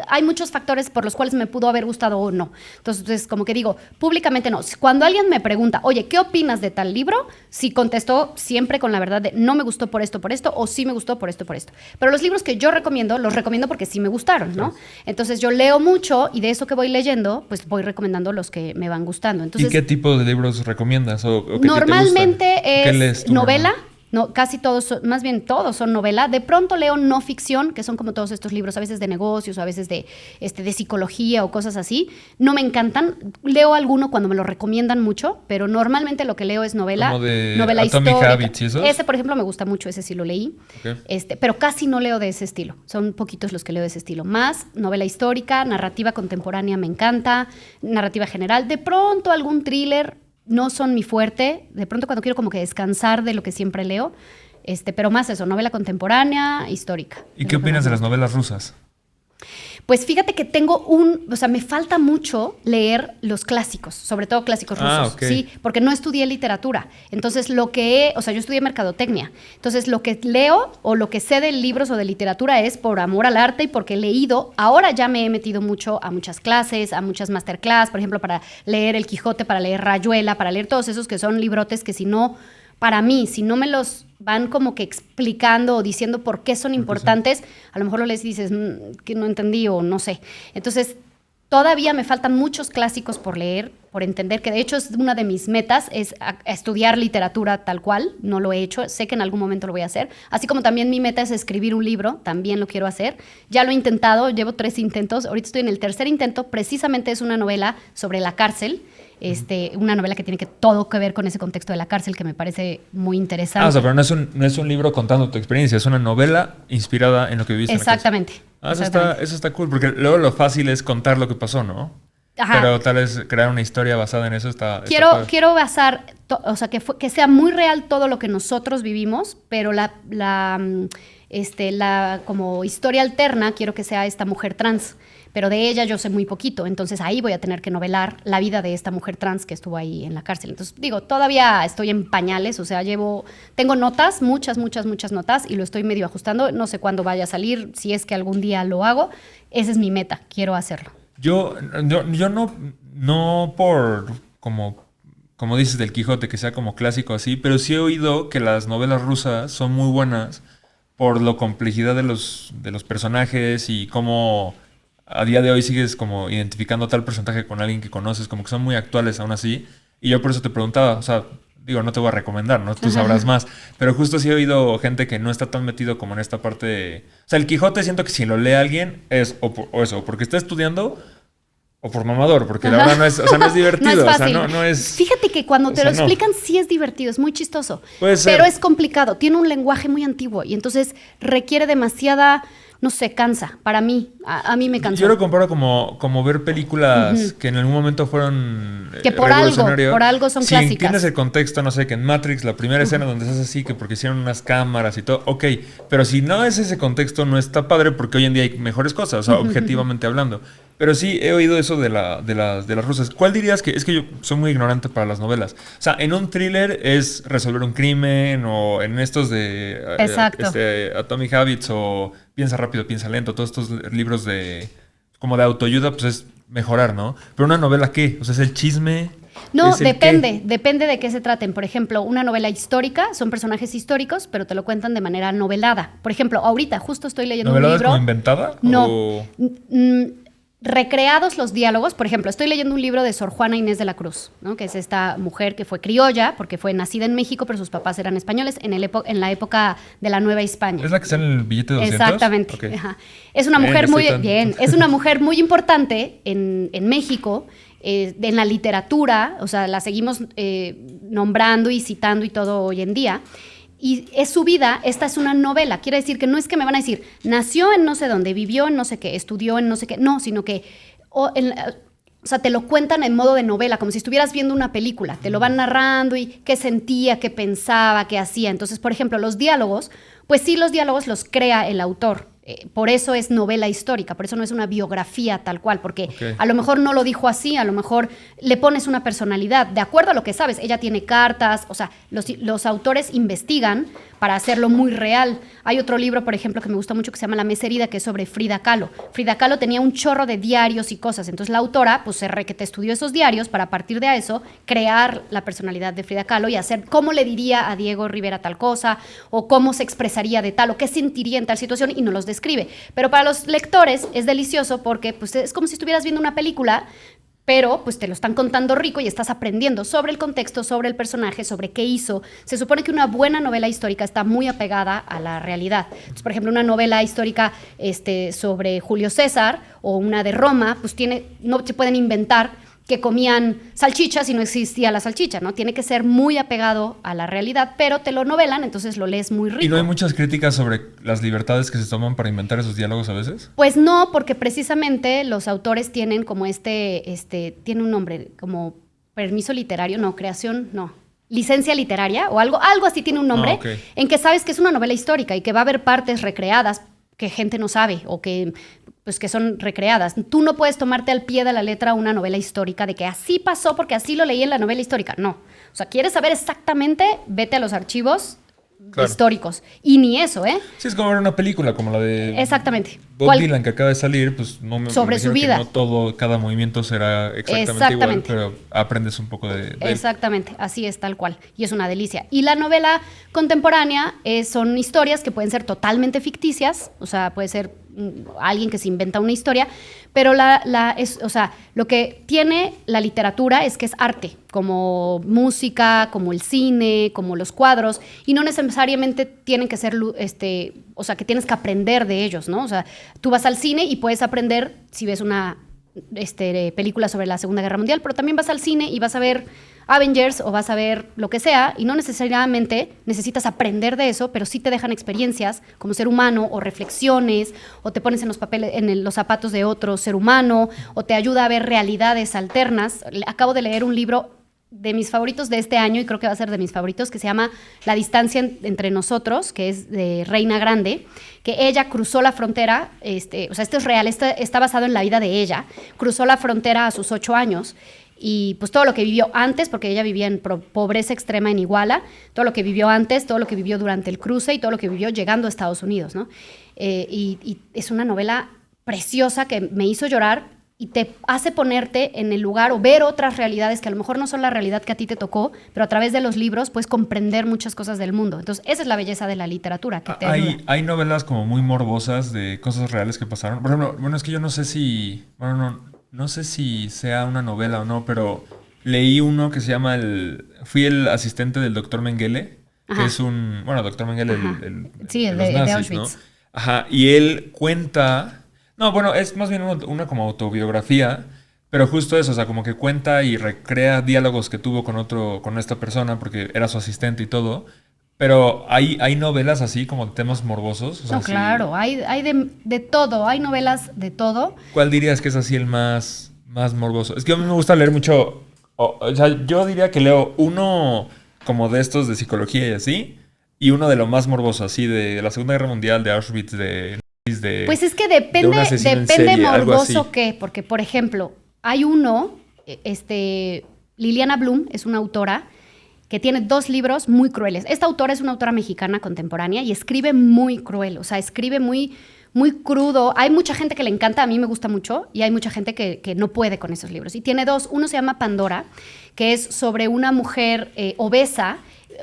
hay muchos factores por los cuales me pudo haber gustado o no. Entonces, como que digo, públicamente no. Cuando alguien me pregunta, oye, ¿qué opinas de tal libro? Sí contesto siempre con la verdad de no me gustó por esto, o sí me gustó por esto, por esto. Pero los libros que yo recomiendo, los recomiendo porque sí me gustaron, ¿no? Entonces yo leo mucho y de eso que voy leyendo, pues voy recomendando los que me van gustando. Entonces, ¿y qué tipo de libros recomiendas? ¿O qué normalmente te es novela. No, casi todos, más bien todos son novela. De pronto leo no ficción, que son como todos estos libros, a veces de negocios, o a veces de psicología o cosas así. No me encantan. Leo alguno cuando me lo recomiendan mucho, pero normalmente lo que leo es novela. ¿Como de novela Atomic histórica. Habits y esos? Ese, por ejemplo, me gusta mucho, ese sí lo leí. Okay. Pero casi no leo de ese estilo. Son poquitos los que leo de ese estilo. Más novela histórica, narrativa contemporánea me encanta, narrativa general. De pronto algún thriller. No son mi fuerte, de pronto cuando quiero como que descansar de lo que siempre leo, pero más eso, novela contemporánea, histórica. ¿Y qué opinas de las novelas rusas? Pues fíjate que me falta mucho leer los clásicos, sobre todo clásicos rusos, okay. Sí, porque no estudié literatura. Entonces yo estudié mercadotecnia. Entonces lo que leo o lo que sé de libros o de literatura es por amor al arte y porque he leído. Ahora ya me he metido mucho a muchas clases, a muchas masterclass, por ejemplo, para leer El Quijote, para leer Rayuela, para leer todos esos que son librotes que si no me los van como que explicando o diciendo por qué son importantes, a lo mejor lo lees y dices que no entendí o no sé. Entonces, todavía me faltan muchos clásicos por leer, por entender, que de hecho es una de mis metas, es estudiar literatura tal cual. No lo he hecho, sé que en algún momento lo voy a hacer. Así como también mi meta es escribir un libro, también lo quiero hacer. Ya lo he intentado, llevo 3 intentos, ahorita estoy en el tercer intento, precisamente es una novela sobre la cárcel. Una novela que tiene todo que ver con ese contexto de la cárcel que me parece muy interesante. O sea, pero no es un libro contando tu experiencia, es una novela inspirada en lo que viviste. Exactamente. Eso está cool, porque luego lo fácil es contar lo que pasó, ¿no? Ajá. Pero tal vez crear una historia basada en eso está Quiero basar, que sea muy real todo lo que nosotros vivimos, pero la como historia alterna quiero que sea esta mujer trans. Pero de ella yo sé muy poquito, entonces ahí voy a tener que novelar la vida de esta mujer trans que estuvo ahí en la cárcel. Entonces, todavía estoy en pañales, o sea, tengo notas, muchas notas, y lo estoy medio ajustando. No sé cuándo vaya a salir, si es que algún día lo hago. Esa es mi meta, quiero hacerlo. Yo no por como dices del Quijote, que sea como clásico así, pero sí he oído que las novelas rusas son muy buenas por la complejidad de los personajes y cómo a día de hoy sigues como identificando a tal personaje con alguien que conoces, como que son muy actuales aún así. Y yo por eso te preguntaba, o sea, no te voy a recomendar, ¿no? Tú sabrás más. Pero justo sí he oído gente que no está tan metido como en esta parte de... O sea, el Quijote siento que si lo lee alguien es o porque está estudiando o por mamador, porque la verdad no es divertido. No es fácil. O sea, no es... Fíjate que cuando te lo explican sí es divertido, es muy chistoso. Puede ser. Pero es complicado, tiene un lenguaje muy antiguo y entonces requiere demasiada... No sé, cansa. Para mí, a mí me cansó. Yo lo comparo como ver películas que en algún momento fueron que por algo son clásicas. Si entiendes el contexto, no sé, que en Matrix, la primera escena donde se hace así, que porque hicieron unas cámaras y todo, ok. Pero si no es ese contexto, no está padre porque hoy en día hay mejores cosas, o sea, objetivamente hablando. Pero sí he oído eso de las rusas. ¿Cuál dirías que...? Es que yo soy muy ignorante para las novelas. O sea, en un thriller es resolver un crimen, o en estos de Atomic Habits o Piensa rápido, piensa lento, todos estos libros como de autoayuda, pues es mejorar, ¿no? Pero una novela, ¿qué? O sea, ¿es el chisme? No, depende de qué se traten. Por ejemplo, una novela histórica, son personajes históricos, pero te lo cuentan de manera novelada. Por ejemplo, ahorita justo estoy leyendo un libro... ¿Novelada como inventada? No. Recreados los diálogos. Por ejemplo, estoy leyendo un libro de Sor Juana Inés de la Cruz, ¿no? Que es esta mujer que fue criolla, porque fue nacida en México, pero sus papás eran españoles en la época de la Nueva España. ¿Es la que sale en el billete de 200? Exactamente. Okay. Ajá. Es una mujer es una mujer muy importante en México, en la literatura, o sea, la seguimos nombrando y citando y todo hoy en día. y es su vida, esta es una novela. Quiere decir que no es que me van a decir, nació en no sé dónde, vivió en no sé qué, estudió en no sé qué. No, sino que o sea, te lo cuentan en modo de novela, como si estuvieras viendo una película. Te lo van narrando y qué sentía, qué pensaba, qué hacía. Entonces, por ejemplo, los diálogos, pues sí, los diálogos los crea el autor. Por eso es novela histórica, por eso no es una biografía tal cual, porque a lo mejor no lo dijo así, a lo mejor le pones una personalidad, de acuerdo a lo que sabes. Ella tiene cartas, o sea, los autores investigan para hacerlo muy real. Hay otro libro, por ejemplo, que me gusta mucho, que se llama La Mesa Herida, que es sobre Frida Kahlo. Frida Kahlo tenía un chorro de diarios y cosas, entonces la autora pues que te estudió esos diarios para, a partir de eso, crear la personalidad de Frida Kahlo y hacer cómo le diría a Diego Rivera tal cosa, o cómo se expresaría de tal, o qué sentiría en tal situación, y nos los describe. Pero para los lectores es delicioso porque pues, es como si estuvieras viendo una película, pero pues te lo están contando rico y estás aprendiendo sobre el contexto, sobre el personaje, sobre qué hizo. Se supone que una buena novela histórica está muy apegada a la realidad. Entonces, por ejemplo, una novela histórica sobre Julio César o una de Roma, pues no se pueden inventar que comían salchichas y no existía la salchicha, ¿no? Tiene que ser muy apegado a la realidad, pero te lo novelan, entonces lo lees muy rico. ¿Y no hay muchas críticas sobre las libertades que se toman para inventar esos diálogos a veces? Pues no, porque precisamente los autores tienen como tiene un nombre, como permiso literario, no, creación, no, licencia literaria o algo así tiene un nombre, en que sabes que es una novela histórica y que va a haber partes recreadas que gente no sabe o que son recreadas. Tú no puedes tomarte al pie de la letra una novela histórica de que así pasó porque así lo leí en la novela histórica. No. O sea, ¿quieres saber exactamente? Vete a los archivos históricos. Y ni eso, ¿eh? Sí, es como ver una película como la de exactamente. Bob Dylan que acaba de salir, pues no me sobre su vida. Que no cada movimiento será exactamente igual, pero aprendes un poco de exactamente, así es, tal cual. Y es una delicia. Y la novela contemporánea son historias que pueden ser totalmente ficticias, o sea, puede ser alguien que se inventa una historia, pero lo que tiene la literatura es que es arte, como música, como el cine, como los cuadros, y no necesariamente tienen que ser, o sea, que tienes que aprender de ellos, ¿no? O sea, tú vas al cine y puedes aprender si ves una película sobre la Segunda Guerra Mundial, pero también vas al cine y vas a ver Avengers o vas a ver lo que sea, y no necesariamente necesitas aprender de eso, pero sí te dejan experiencias como ser humano, o reflexiones, o te pones en los zapatos de otro ser humano, o te ayuda a ver realidades alternas. Acabo de leer un libro de mis favoritos de este año, y creo que va a ser de mis favoritos, que se llama La distancia entre nosotros, que es de Reina Grande, que ella cruzó la frontera, o sea, esto es real, está basado en la vida de ella, cruzó la frontera a sus 8 años, y pues todo lo que vivió antes, porque ella vivía en pobreza extrema en Iguala, todo lo que vivió antes, todo lo que vivió durante el cruce y todo lo que vivió llegando a Estados Unidos, ¿no? Y es una novela preciosa que me hizo llorar y te hace ponerte en el lugar o ver otras realidades que a lo mejor no son la realidad que a ti te tocó, pero a través de los libros puedes comprender muchas cosas del mundo. Entonces, esa es la belleza de la literatura. Que te ayuda. Hay novelas como muy morbosas de cosas reales que pasaron. Por ejemplo, bueno, es que yo no sé si... Bueno, no sé si sea una novela o no, pero leí uno que se llama Fui el asistente del doctor Mengele, que es un... Bueno, doctor Mengele, el de los nazis, de Auschwitz, ¿no? Ajá, y él cuenta... No, bueno, es más bien una como autobiografía, pero justo eso, o sea, como que cuenta y recrea diálogos que tuvo con esta persona, porque era su asistente y todo. Pero hay novelas así como temas morbosos. O sea, no, claro, hay de todo, hay novelas de todo. ¿Cuál dirías que es así el más morboso? Es que a mí me gusta leer mucho, o sea, yo diría que leo uno como de estos de psicología y así, y uno de lo más morboso, así de la Segunda Guerra Mundial, de Auschwitz, pues es que depende morboso qué, porque por ejemplo, hay uno, Liliana Bloom es una autora que tiene 2 libros muy crueles. Esta autora es una autora mexicana contemporánea y escribe muy cruel, o sea, escribe muy, muy crudo. Hay mucha gente que le encanta, a mí me gusta mucho, y hay mucha gente que no puede con esos libros. Y tiene 2, uno se llama Pandora, que es sobre una mujer obesa.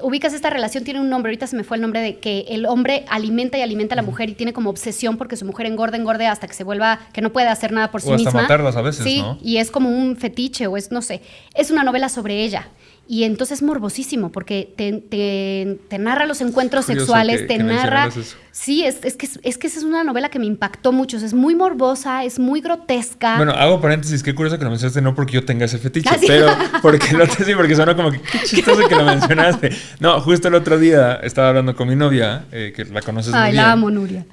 Ubicas esta relación, tiene un nombre, ahorita se me fue el nombre, de que el hombre alimenta y alimenta a la mujer y tiene como obsesión porque su mujer engorde hasta que se vuelva, que no puede hacer nada por sí misma. O hasta matarlas a veces, sí, ¿no? Y es como un fetiche o no sé. Es una novela sobre ella. y entonces es morbosísimo porque te narra los encuentros Curioso sexuales, que te narra... mencionaras eso. Sí, es que esa es una novela que me impactó mucho. Es muy morbosa, es muy grotesca. Bueno, hago paréntesis, qué curioso que lo mencionaste, no porque yo tenga ese fetiche, ¿Ah, sí? pero porque no te sí, porque suena como que qué chistoso que lo mencionaste. No, justo el otro día estaba hablando con mi novia, que la conoces muy Ay, bien. la amo, Nuria.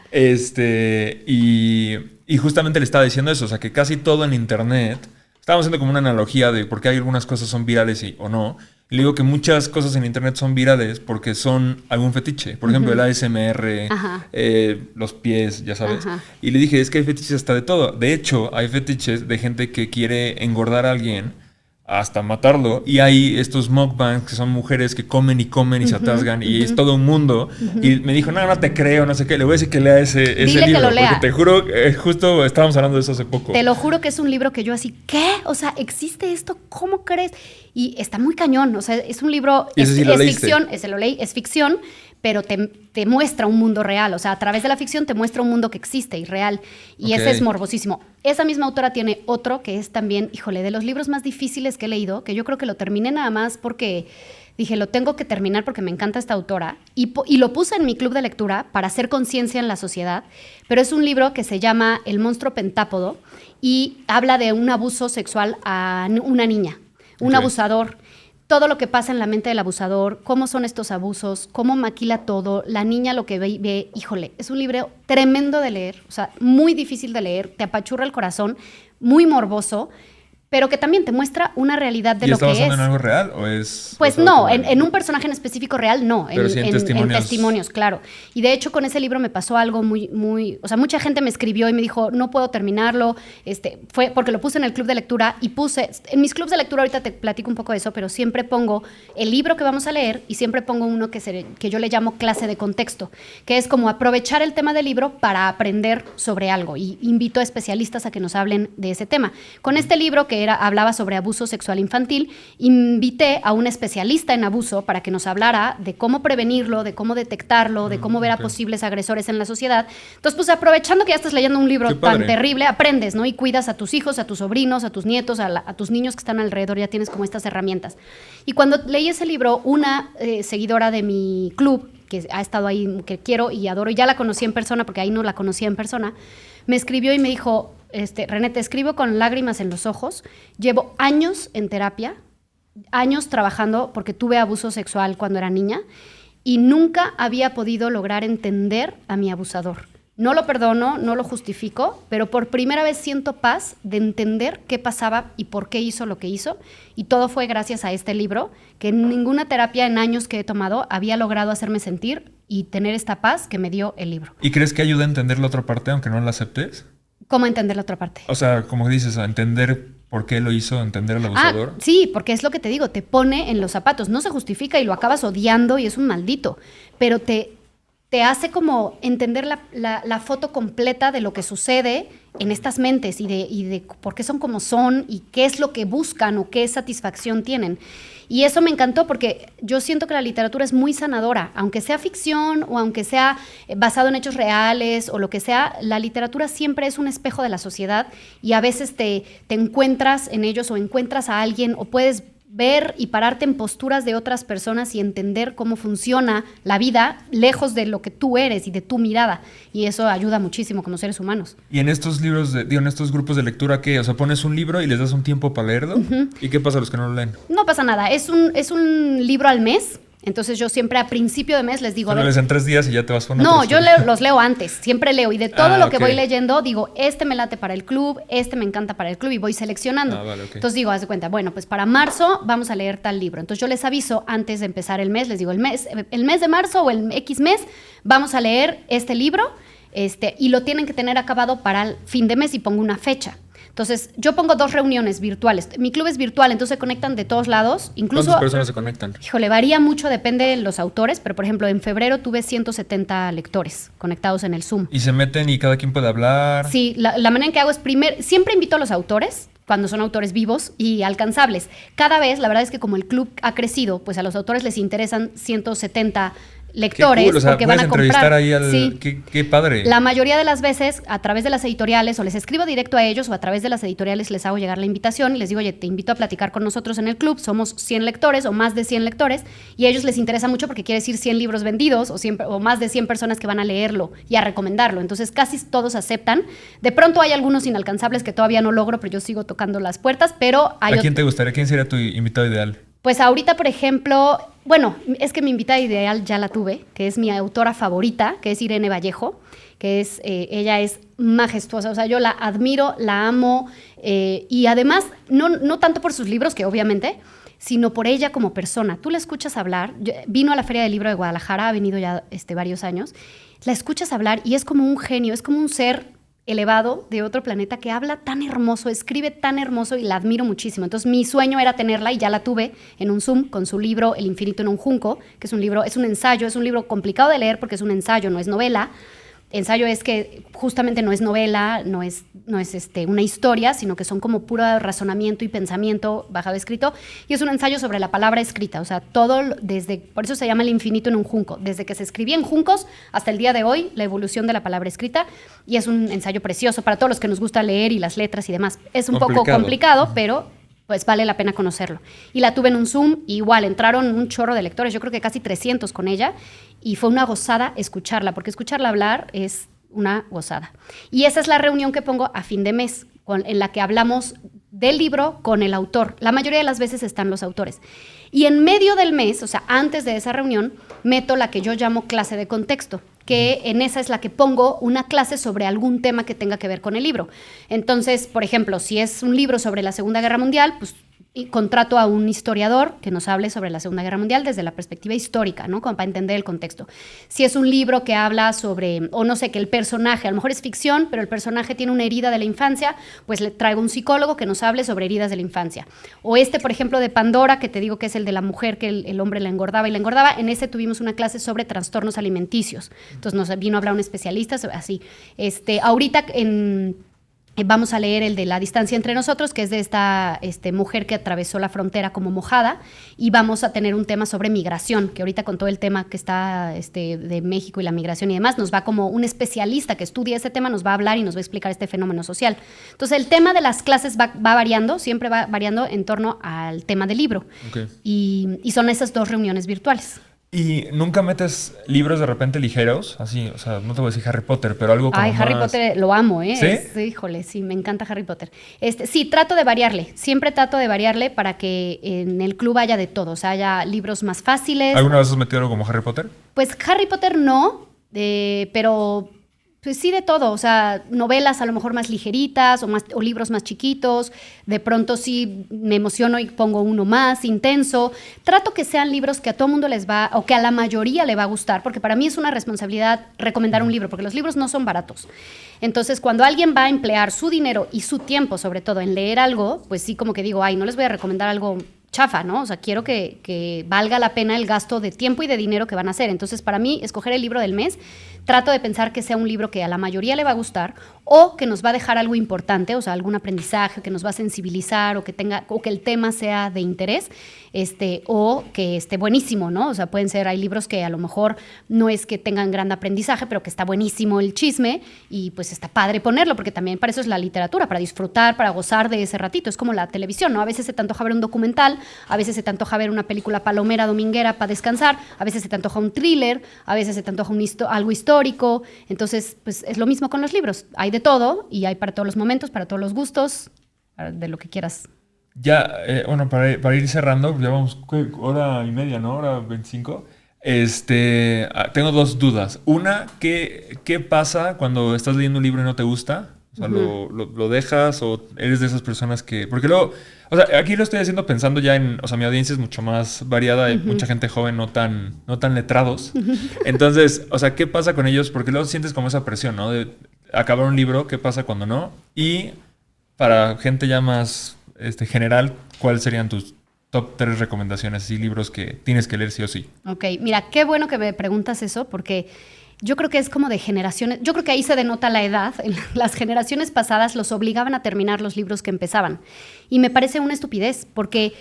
Y justamente le estaba diciendo eso, o sea, que casi todo en internet, estábamos haciendo como una analogía de por qué hay algunas cosas son virales o no. Y le digo que muchas cosas en internet son virales porque son algún fetiche. Por ejemplo, el ASMR, los pies, ya sabes. Ajá. Y le dije, es que hay fetiches hasta de todo. De hecho, hay fetiches de gente que quiere engordar a alguien hasta matarlo. Y hay estos mukbangs que son mujeres que comen y se atasgan y es todo un mundo. Y me dijo, no te creo, no sé qué. Le voy a decir que lea ese Dile libro. que lo lea. Porque te juro, justo estábamos hablando de eso hace poco. Te lo juro que es un libro que yo así, ¿qué? O sea, ¿existe esto? ¿Cómo crees? Y está muy cañón. O sea, es un libro, ¿Y ese sí lo leíste? ficción, ese lo leí, es ficción, pero te muestra un mundo real. O sea, a través de la ficción te muestra un mundo que existe y real. Y ese es morbosísimo. Esa misma autora tiene otro que es también, híjole, de los libros más difíciles que he leído, que yo creo que lo terminé nada más porque dije, lo tengo que terminar porque me encanta esta autora. Y lo puse en mi club de lectura para hacer conciencia en la sociedad. Pero es un libro que se llama El monstruo pentápodo y habla de un abuso sexual a una niña, un abusador. Todo lo que pasa en la mente del abusador, cómo son estos abusos, cómo maquila todo, la niña lo que ve, híjole, es un libro tremendo de leer, o sea, muy difícil de leer, te apachurra el corazón, muy morboso, pero que también te muestra una realidad de lo que es. ¿Y está basado en algo real o es...? Pues no, en un personaje en específico real, no. Pero sí en testimonios, claro. Y de hecho con ese libro me pasó algo muy... O sea, mucha gente me escribió y me dijo, no puedo terminarlo. Fue porque lo puse en el club de lectura y puse... En mis clubs de lectura, ahorita te platico un poco de eso, pero siempre pongo el libro que vamos a leer y siempre pongo uno que yo le llamo clase de contexto, que es como aprovechar el tema del libro para aprender sobre algo. Y invito a especialistas a que nos hablen de ese tema. Con este libro que hablaba sobre abuso sexual infantil, invité a un especialista en abuso para que nos hablara de cómo prevenirlo, de cómo detectarlo, de cómo ver a posibles agresores en la sociedad. Entonces, pues aprovechando que ya estás leyendo un libro tan terrible, aprendes, ¿no? Y cuidas a tus hijos, a tus sobrinos, a tus nietos, a tus niños que están alrededor, ya tienes como estas herramientas. Y cuando leí ese libro, una seguidora de mi club, que ha estado ahí, que quiero y adoro, y ya la conocí en persona, porque ahí no la conocía en persona, me escribió y me dijo, René, te escribo con lágrimas en los ojos, llevo años en terapia, años trabajando porque tuve abuso sexual cuando era niña y nunca había podido lograr entender a mi abusador. No lo perdono, no lo justifico, pero por primera vez siento paz de entender qué pasaba y por qué hizo lo que hizo. Y todo fue gracias a este libro, que ninguna terapia en años que he tomado había logrado hacerme sentir y tener esta paz que me dio el libro. ¿Y crees que ayuda a entender la otra parte, aunque no la aceptes? ¿Cómo entender la otra parte? O sea, como dices, a entender por qué lo hizo, entender al abusador. Sí, porque es lo que te digo, te pone en los zapatos. No se justifica y lo acabas odiando y es un maldito, pero te hace como entender la foto completa de lo que sucede en estas mentes y de por qué son como son y qué es lo que buscan o qué satisfacción tienen. Y eso me encantó porque yo siento que la literatura es muy sanadora, aunque sea ficción o aunque sea basado en hechos reales o lo que sea, la literatura siempre es un espejo de la sociedad y a veces te encuentras en ellos o encuentras a alguien o puedes ver y pararte en posturas de otras personas y entender cómo funciona la vida lejos de lo que tú eres y de tu mirada. Y eso ayuda muchísimo como seres humanos. Y en estos libros, en estos grupos de lectura, ¿qué? O sea, pones un libro y les das un tiempo para leerlo. ¿Y qué pasa a los que no lo leen? No pasa nada. Es un libro al mes. Entonces yo siempre a principio de mes les digo... ¿No lees en 3 días y ya te vas con No, yo los leo antes, siempre leo. Y de todo lo que voy leyendo, digo, me late para el club, me encanta para el club y voy seleccionando. Vale, okay. Entonces digo, haz de cuenta, bueno, pues para marzo vamos a leer tal libro. Entonces yo les aviso antes de empezar el mes, les digo, el mes de marzo o el X mes, vamos a leer este libro y lo tienen que tener acabado para el fin de mes y pongo una fecha. Entonces, yo pongo 2 reuniones virtuales. Mi club es virtual, entonces se conectan de todos lados. Incluso, ¿cuántas personas se conectan? Híjole, varía mucho, depende de los autores, pero por ejemplo, en febrero tuve 170 lectores conectados en el Zoom. ¿Y se meten y cada quien puede hablar? Sí, la manera en que hago es siempre invito a los autores, cuando son autores vivos y alcanzables. Cada vez, la verdad es que como el club ha crecido, pues a los autores les interesan 170 lectores, qué cool. O sea, porque van a entrevistar comprar. ahí al... Sí. Qué padre. La mayoría de las veces, a través de las editoriales, o les escribo directo a ellos, o a través de las editoriales les hago llegar la invitación y les digo, oye, te invito a platicar con nosotros en el club, somos 100 lectores o más de 100 lectores, y a ellos les interesa mucho porque quiere decir 100 libros vendidos o más de 100 personas que van a leerlo y a recomendarlo. Entonces, casi todos aceptan. De pronto hay algunos inalcanzables que todavía no logro, pero yo sigo tocando las puertas, pero hay... ¿A quién te gustaría? ¿Quién sería tu invitado ideal? Pues ahorita, por ejemplo, bueno, es que mi invitada ideal ya la tuve, que es mi autora favorita, que es Irene Vallejo, que es, ella es majestuosa, o sea, yo la admiro, la amo, y además, no tanto por sus libros, que obviamente, sino por ella como persona. Tú la escuchas hablar, vino a la Feria del Libro de Guadalajara, ha venido ya varios años, la escuchas hablar y es como un genio, es como un ser elevado de otro planeta que habla tan hermoso, escribe tan hermoso y la admiro muchísimo. Entonces mi sueño era tenerla y ya la tuve en un Zoom con su libro El infinito en un junco, que es un libro, es un ensayo, es un libro complicado de leer porque es un ensayo, no es novela. Ensayo es que justamente no es novela, no es una historia, sino que son como puro razonamiento y pensamiento bajado escrito, y es un ensayo sobre la palabra escrita, o sea, todo por eso se llama El infinito en un junco, desde que se escribía en juncos hasta el día de hoy, la evolución de la palabra escrita, y es un ensayo precioso para todos los que nos gusta leer y las letras y demás. Es un poco complicado, pero pues vale la pena conocerlo. Y la tuve en un Zoom, y igual entraron un chorro de lectores, yo creo que casi 300 con ella, y fue una gozada escucharla, porque escucharla hablar es una gozada. Y esa es la reunión que pongo a fin de mes, en la que hablamos del libro con el autor. La mayoría de las veces están los autores. Y en medio del mes, o sea, antes de esa reunión, meto la que yo llamo clase de contexto, que en esa es la que pongo una clase sobre algún tema que tenga que ver con el libro. Entonces, por ejemplo, si es un libro sobre la Segunda Guerra Mundial, pues contrato a un historiador que nos hable sobre la Segunda Guerra Mundial desde la perspectiva histórica, ¿no? Como para entender el contexto. Si es un libro que habla sobre, o no sé, que el personaje, a lo mejor es ficción, pero el personaje tiene una herida de la infancia, pues le traigo un psicólogo que nos hable sobre heridas de la infancia. O por ejemplo, de Pandora, que te digo que es el de la mujer que el hombre la engordaba, en ese tuvimos una clase sobre trastornos alimenticios. Entonces nos vino a hablar un especialista, así. Ahorita vamos a leer el de La distancia entre nosotros, que es de esta mujer que atravesó la frontera como mojada, y vamos a tener un tema sobre migración, que ahorita con todo el tema que está de México y la migración y demás, nos va como un especialista que estudia ese tema, nos va a hablar y nos va a explicar este fenómeno social. Entonces el tema de las clases va variando, siempre va variando en torno al tema del libro. Okay. Y son esas 2 reuniones virtuales. ¿Y nunca metes libros de repente ligeros? Así, o sea, no te voy a decir Harry Potter, pero algo como Ay, Harry Potter lo amo, ¿eh? ¿Sí? Híjole, sí, me encanta Harry Potter. Sí, trato de variarle. Siempre trato de variarle para que en el club haya de todo. O sea, haya libros más fáciles. ¿Alguna vez has metido algo como Harry Potter? Pues Harry Potter no, pero... Pues sí, de todo, o sea, novelas a lo mejor más ligeritas o libros más chiquitos, de pronto sí me emociono y pongo uno más intenso. Trato que sean libros que a todo mundo les va, o que a la mayoría le va a gustar, porque para mí es una responsabilidad recomendar un libro, porque los libros no son baratos. Entonces, cuando alguien va a emplear su dinero y su tiempo, sobre todo, en leer algo, pues sí como que digo, ay, no les voy a recomendar algo chafa, ¿no? O sea, quiero que valga la pena el gasto de tiempo y de dinero que van a hacer. Entonces, para mí, escoger el libro del mes, trato de pensar que sea un libro que a la mayoría le va a gustar o que nos va a dejar algo importante, o sea, algún aprendizaje, que nos va a sensibilizar o que el tema sea de interés, o que esté buenísimo, ¿no? O sea, hay libros que a lo mejor no es que tengan gran aprendizaje, pero que está buenísimo el chisme y pues está padre ponerlo, porque también para eso es la literatura, para disfrutar, para gozar de ese ratito. Es como la televisión, ¿no? A veces se te antoja ver un documental, a veces se te antoja ver una película palomera, dominguera para descansar, a veces se te antoja un thriller, a veces se te antoja algo histórico. Entonces, pues es lo mismo con los libros. Hay de todo y hay para todos los momentos, para todos los gustos, de lo que quieras. Ya, bueno, para ir cerrando, ya vamos, hora y media, ¿no? Hora 25. Tengo 2 dudas. Una, ¿qué pasa cuando estás leyendo un libro y no te gusta? O sea, ¿lo dejas o eres de esas personas que...? Porque luego, o sea, aquí lo estoy haciendo pensando ya en... O sea, mi audiencia es mucho más variada, hay mucha gente joven no tan letrados. Entonces, o sea, ¿qué pasa con ellos? Porque luego sientes como esa presión, ¿no? De acabar un libro, ¿qué pasa cuando no? Y para gente ya más general, ¿cuáles serían tus top 3 recomendaciones? Así, libros que tienes que leer sí o sí. Ok, mira, qué bueno que me preguntas eso, porque yo creo que es como de generaciones. Yo creo que ahí se denota la edad. Las generaciones pasadas los obligaban a terminar los libros que empezaban. Y me parece una estupidez, porque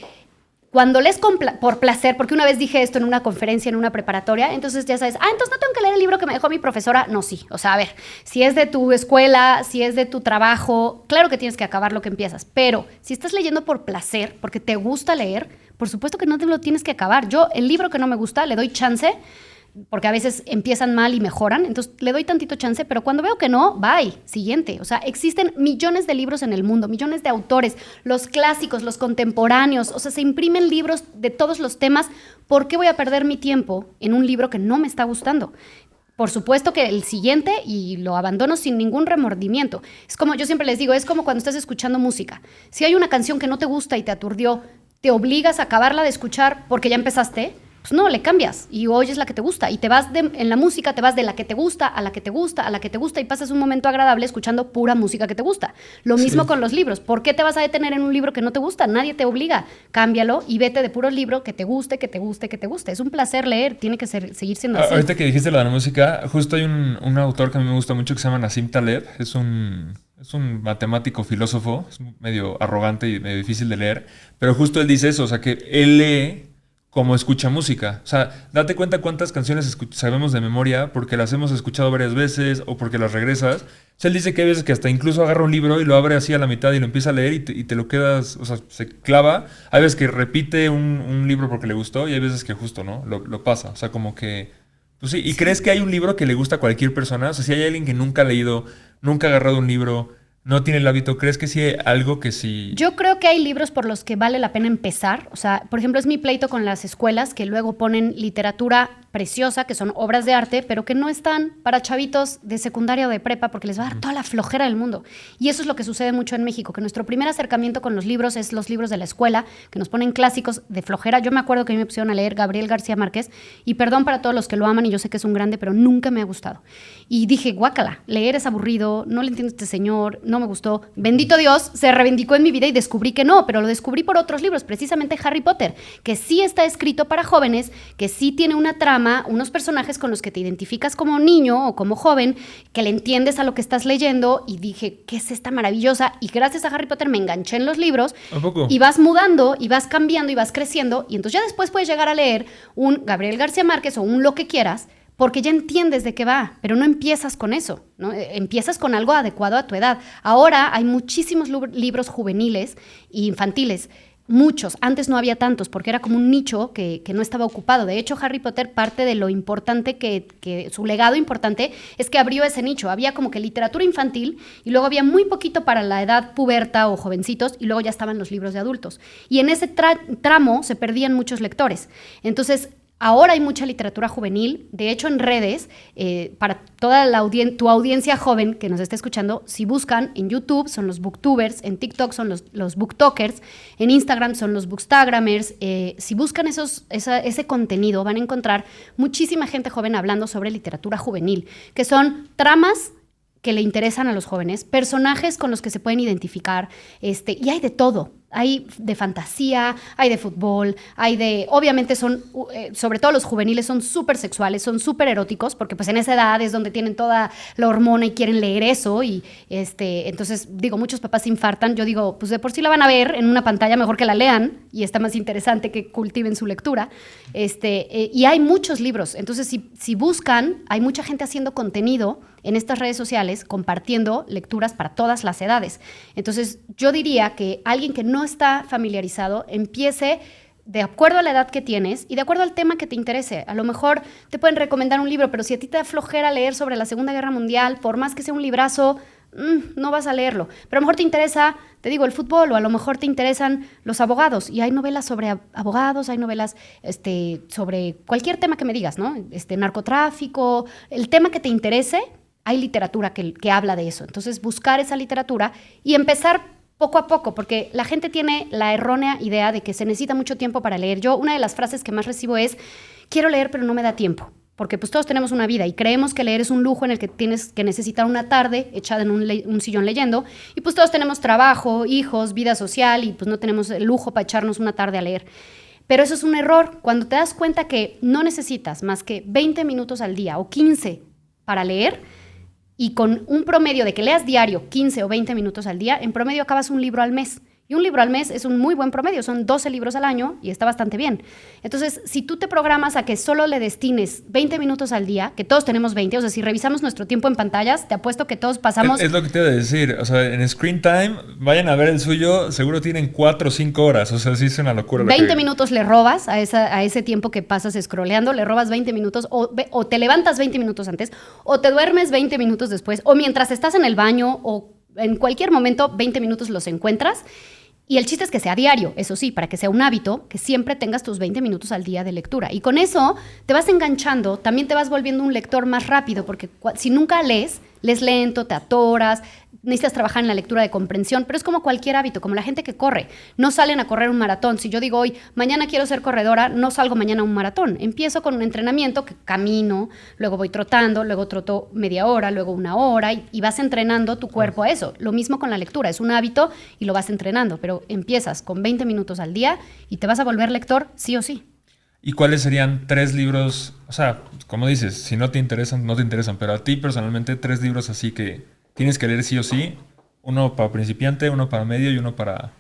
Cuando lees por placer, porque una vez dije esto en una conferencia, en una preparatoria, entonces ya sabes, entonces no tengo que leer el libro que me dejó mi profesora. No, sí. O sea, a ver, si es de tu escuela, si es de tu trabajo, claro que tienes que acabar lo que empiezas. Pero si estás leyendo por placer, porque te gusta leer, por supuesto que no te lo tienes que acabar. Yo, el libro que no me gusta, le doy chance, porque a veces empiezan mal y mejoran, entonces le doy tantito chance, pero cuando veo que no, bye, siguiente. O sea, existen millones de libros en el mundo, millones de autores, los clásicos, los contemporáneos, o sea, se imprimen libros de todos los temas. ¿Por qué voy a perder mi tiempo en un libro que no me está gustando? Por supuesto que el siguiente, y lo abandono sin ningún remordimiento. Es como, yo siempre les digo, es como cuando estás escuchando música. Si hay una canción que no te gusta y te aturdió, ¿te obligas a acabarla de escuchar porque ya empezaste? Pues no, le cambias y oyes la que te gusta y te vas en la música, te vas de la que te gusta a la que te gusta, a la que te gusta y pasas un momento agradable escuchando pura música que te gusta. Lo mismo con los libros. ¿Por qué te vas a detener en un libro que no te gusta? Nadie te obliga. Cámbialo y vete de puros libros que te guste, que te guste, que te guste. Es un placer leer, tiene que seguir siendo así. Ahorita que dijiste lo de la música, justo hay un autor que a mí me gusta mucho que se llama Nassim Taleb. Es un matemático filósofo, es medio arrogante y medio difícil de leer, pero justo él dice eso, o sea, que él lee como escucha música. O sea, date cuenta cuántas canciones sabemos de memoria porque las hemos escuchado varias veces o porque las regresas. O sea, él dice que hay veces que hasta incluso agarra un libro y lo abre así a la mitad y lo empieza a leer y te lo quedas, o sea, se clava. Hay veces que repite un libro porque le gustó y hay veces que justo, ¿no? Lo pasa. O sea, como que... Pues sí. ¿Y crees que hay un libro que le gusta a cualquier persona? O sea, si hay alguien que nunca ha leído, nunca ha agarrado un libro, no tiene el hábito, ¿crees que sí hay algo que sí...? Yo creo que hay libros por los que vale la pena empezar. O sea, por ejemplo, es mi pleito con las escuelas que luego ponen literatura preciosa, que son obras de arte, pero que no están para chavitos de secundaria o de prepa porque les va a dar toda la flojera del mundo. Y eso es lo que sucede mucho en México, que nuestro primer acercamiento con los libros es los libros de la escuela, que nos ponen clásicos de flojera. Yo me acuerdo que a mí me pusieron a leer Gabriel García Márquez, y perdón para todos los que lo aman, y yo sé que es un grande, pero nunca me ha gustado. Y dije, guácala, leer es aburrido, no le entiendo a este señor, no me gustó. Bendito Dios, se reivindicó en mi vida y descubrí que no, pero lo descubrí por otros libros, precisamente Harry Potter, que sí está escrito para jóvenes, que sí tiene una trama, unos personajes con los que te identificas como niño o como joven, que le entiendes a lo que estás leyendo, y dije, ¿qué es esta maravillosa? Y gracias a Harry Potter me enganché en los libros. ¿A poco? Y vas mudando, y vas cambiando, y vas creciendo, y entonces ya después puedes llegar a leer un Gabriel García Márquez o un lo que quieras, porque ya entiendes de qué va, pero no empiezas con eso, ¿no? Empiezas con algo adecuado a tu edad. Ahora hay muchísimos libros juveniles e infantiles, muchos. Antes no había tantos porque era como un nicho que no estaba ocupado. De hecho, Harry Potter, parte de lo importante que su legado importante es que abrió ese nicho. Había como que literatura infantil y luego había muy poquito para la edad puberta o jovencitos y luego ya estaban los libros de adultos. Y en ese tramo se perdían muchos lectores. Entonces, ahora hay mucha literatura juvenil. De hecho, en redes, para toda tu audiencia joven que nos está escuchando, si buscan en YouTube son los booktubers, en TikTok son los booktokers, en Instagram son los bookstagramers. Si buscan ese contenido, van a encontrar muchísima gente joven hablando sobre literatura juvenil, que son tramas que le interesan a los jóvenes, personajes con los que se pueden identificar, y hay de todo. Hay de fantasía, hay de fútbol, obviamente son, sobre todo los juveniles son súper sexuales, son súper eróticos, porque pues en esa edad es donde tienen toda la hormona y quieren leer eso, y entonces digo, muchos papás se infartan. Yo digo, pues de por sí la van a ver en una pantalla, mejor que la lean, y está más interesante que cultiven su lectura, y hay muchos libros. Entonces si buscan, hay mucha gente haciendo contenido en estas redes sociales, compartiendo lecturas para todas las edades. Entonces yo diría que alguien que no está familiarizado empiece de acuerdo a la edad que tienes y de acuerdo al tema que te interese. A lo mejor te pueden recomendar un libro, pero si a ti te da flojera leer sobre la Segunda Guerra Mundial, por más que sea un librazo, no vas a leerlo. Pero a lo mejor te interesa, te digo, el fútbol, o a lo mejor te interesan los abogados, y hay novelas sobre abogados, hay novelas sobre cualquier tema que me digas, ¿no? Narcotráfico, el tema que te interese, hay literatura que habla de eso. Entonces, buscar esa literatura y empezar poco a poco, porque la gente tiene la errónea idea de que se necesita mucho tiempo para leer. Yo, una de las frases que más recibo es, quiero leer, pero no me da tiempo. Porque pues todos tenemos una vida y creemos que leer es un lujo en el que tienes que necesitar una tarde echada en un sillón leyendo, y pues todos tenemos trabajo, hijos, vida social, y pues no tenemos el lujo para echarnos una tarde a leer. Pero eso es un error. Cuando te das cuenta que no necesitas más que 20 minutos al día o 15 para leer, y con un promedio de que leas diario 15 o 20 minutos al día, en promedio acabas un libro al mes. Y un libro al mes es un muy buen promedio, son 12 libros al año y está bastante bien. Entonces, si tú te programas a que solo le destines 20 minutos al día, que todos tenemos 20, o sea, si revisamos nuestro tiempo en pantallas, te apuesto que todos pasamos... Es lo que te iba a decir, o sea, en Screen Time, vayan a ver el suyo, seguro tienen 4 o 5 horas, o sea, sí es una locura. 20 minutos le robas a ese tiempo que pasas scrolleando, le robas 20 minutos o te levantas 20 minutos antes, o te duermes 20 minutos después, o mientras estás en el baño, o en cualquier momento 20 minutos los encuentras. Y el chiste es que sea diario, eso sí, para que sea un hábito, que siempre tengas tus 20 minutos al día de lectura. Y con eso te vas enganchando, también te vas volviendo un lector más rápido, porque si nunca lees lento, te atoras, necesitas trabajar en la lectura de comprensión, pero es como cualquier hábito, como la gente que corre. No salen a correr un maratón. Si yo digo hoy, mañana quiero ser corredora, no salgo mañana a un maratón. Empiezo con un entrenamiento que camino, luego voy trotando, luego troto media hora, luego una hora y vas entrenando tu cuerpo a eso. Lo mismo con la lectura, es un hábito y lo vas entrenando, pero empiezas con 20 minutos al día y te vas a volver lector sí o sí. ¿Y cuáles serían 3 libros? O sea, como dices, si no te interesan, no te interesan, pero a ti personalmente 3 libros así que tienes que leer sí o sí. Uno para principiante, uno para medio y uno para...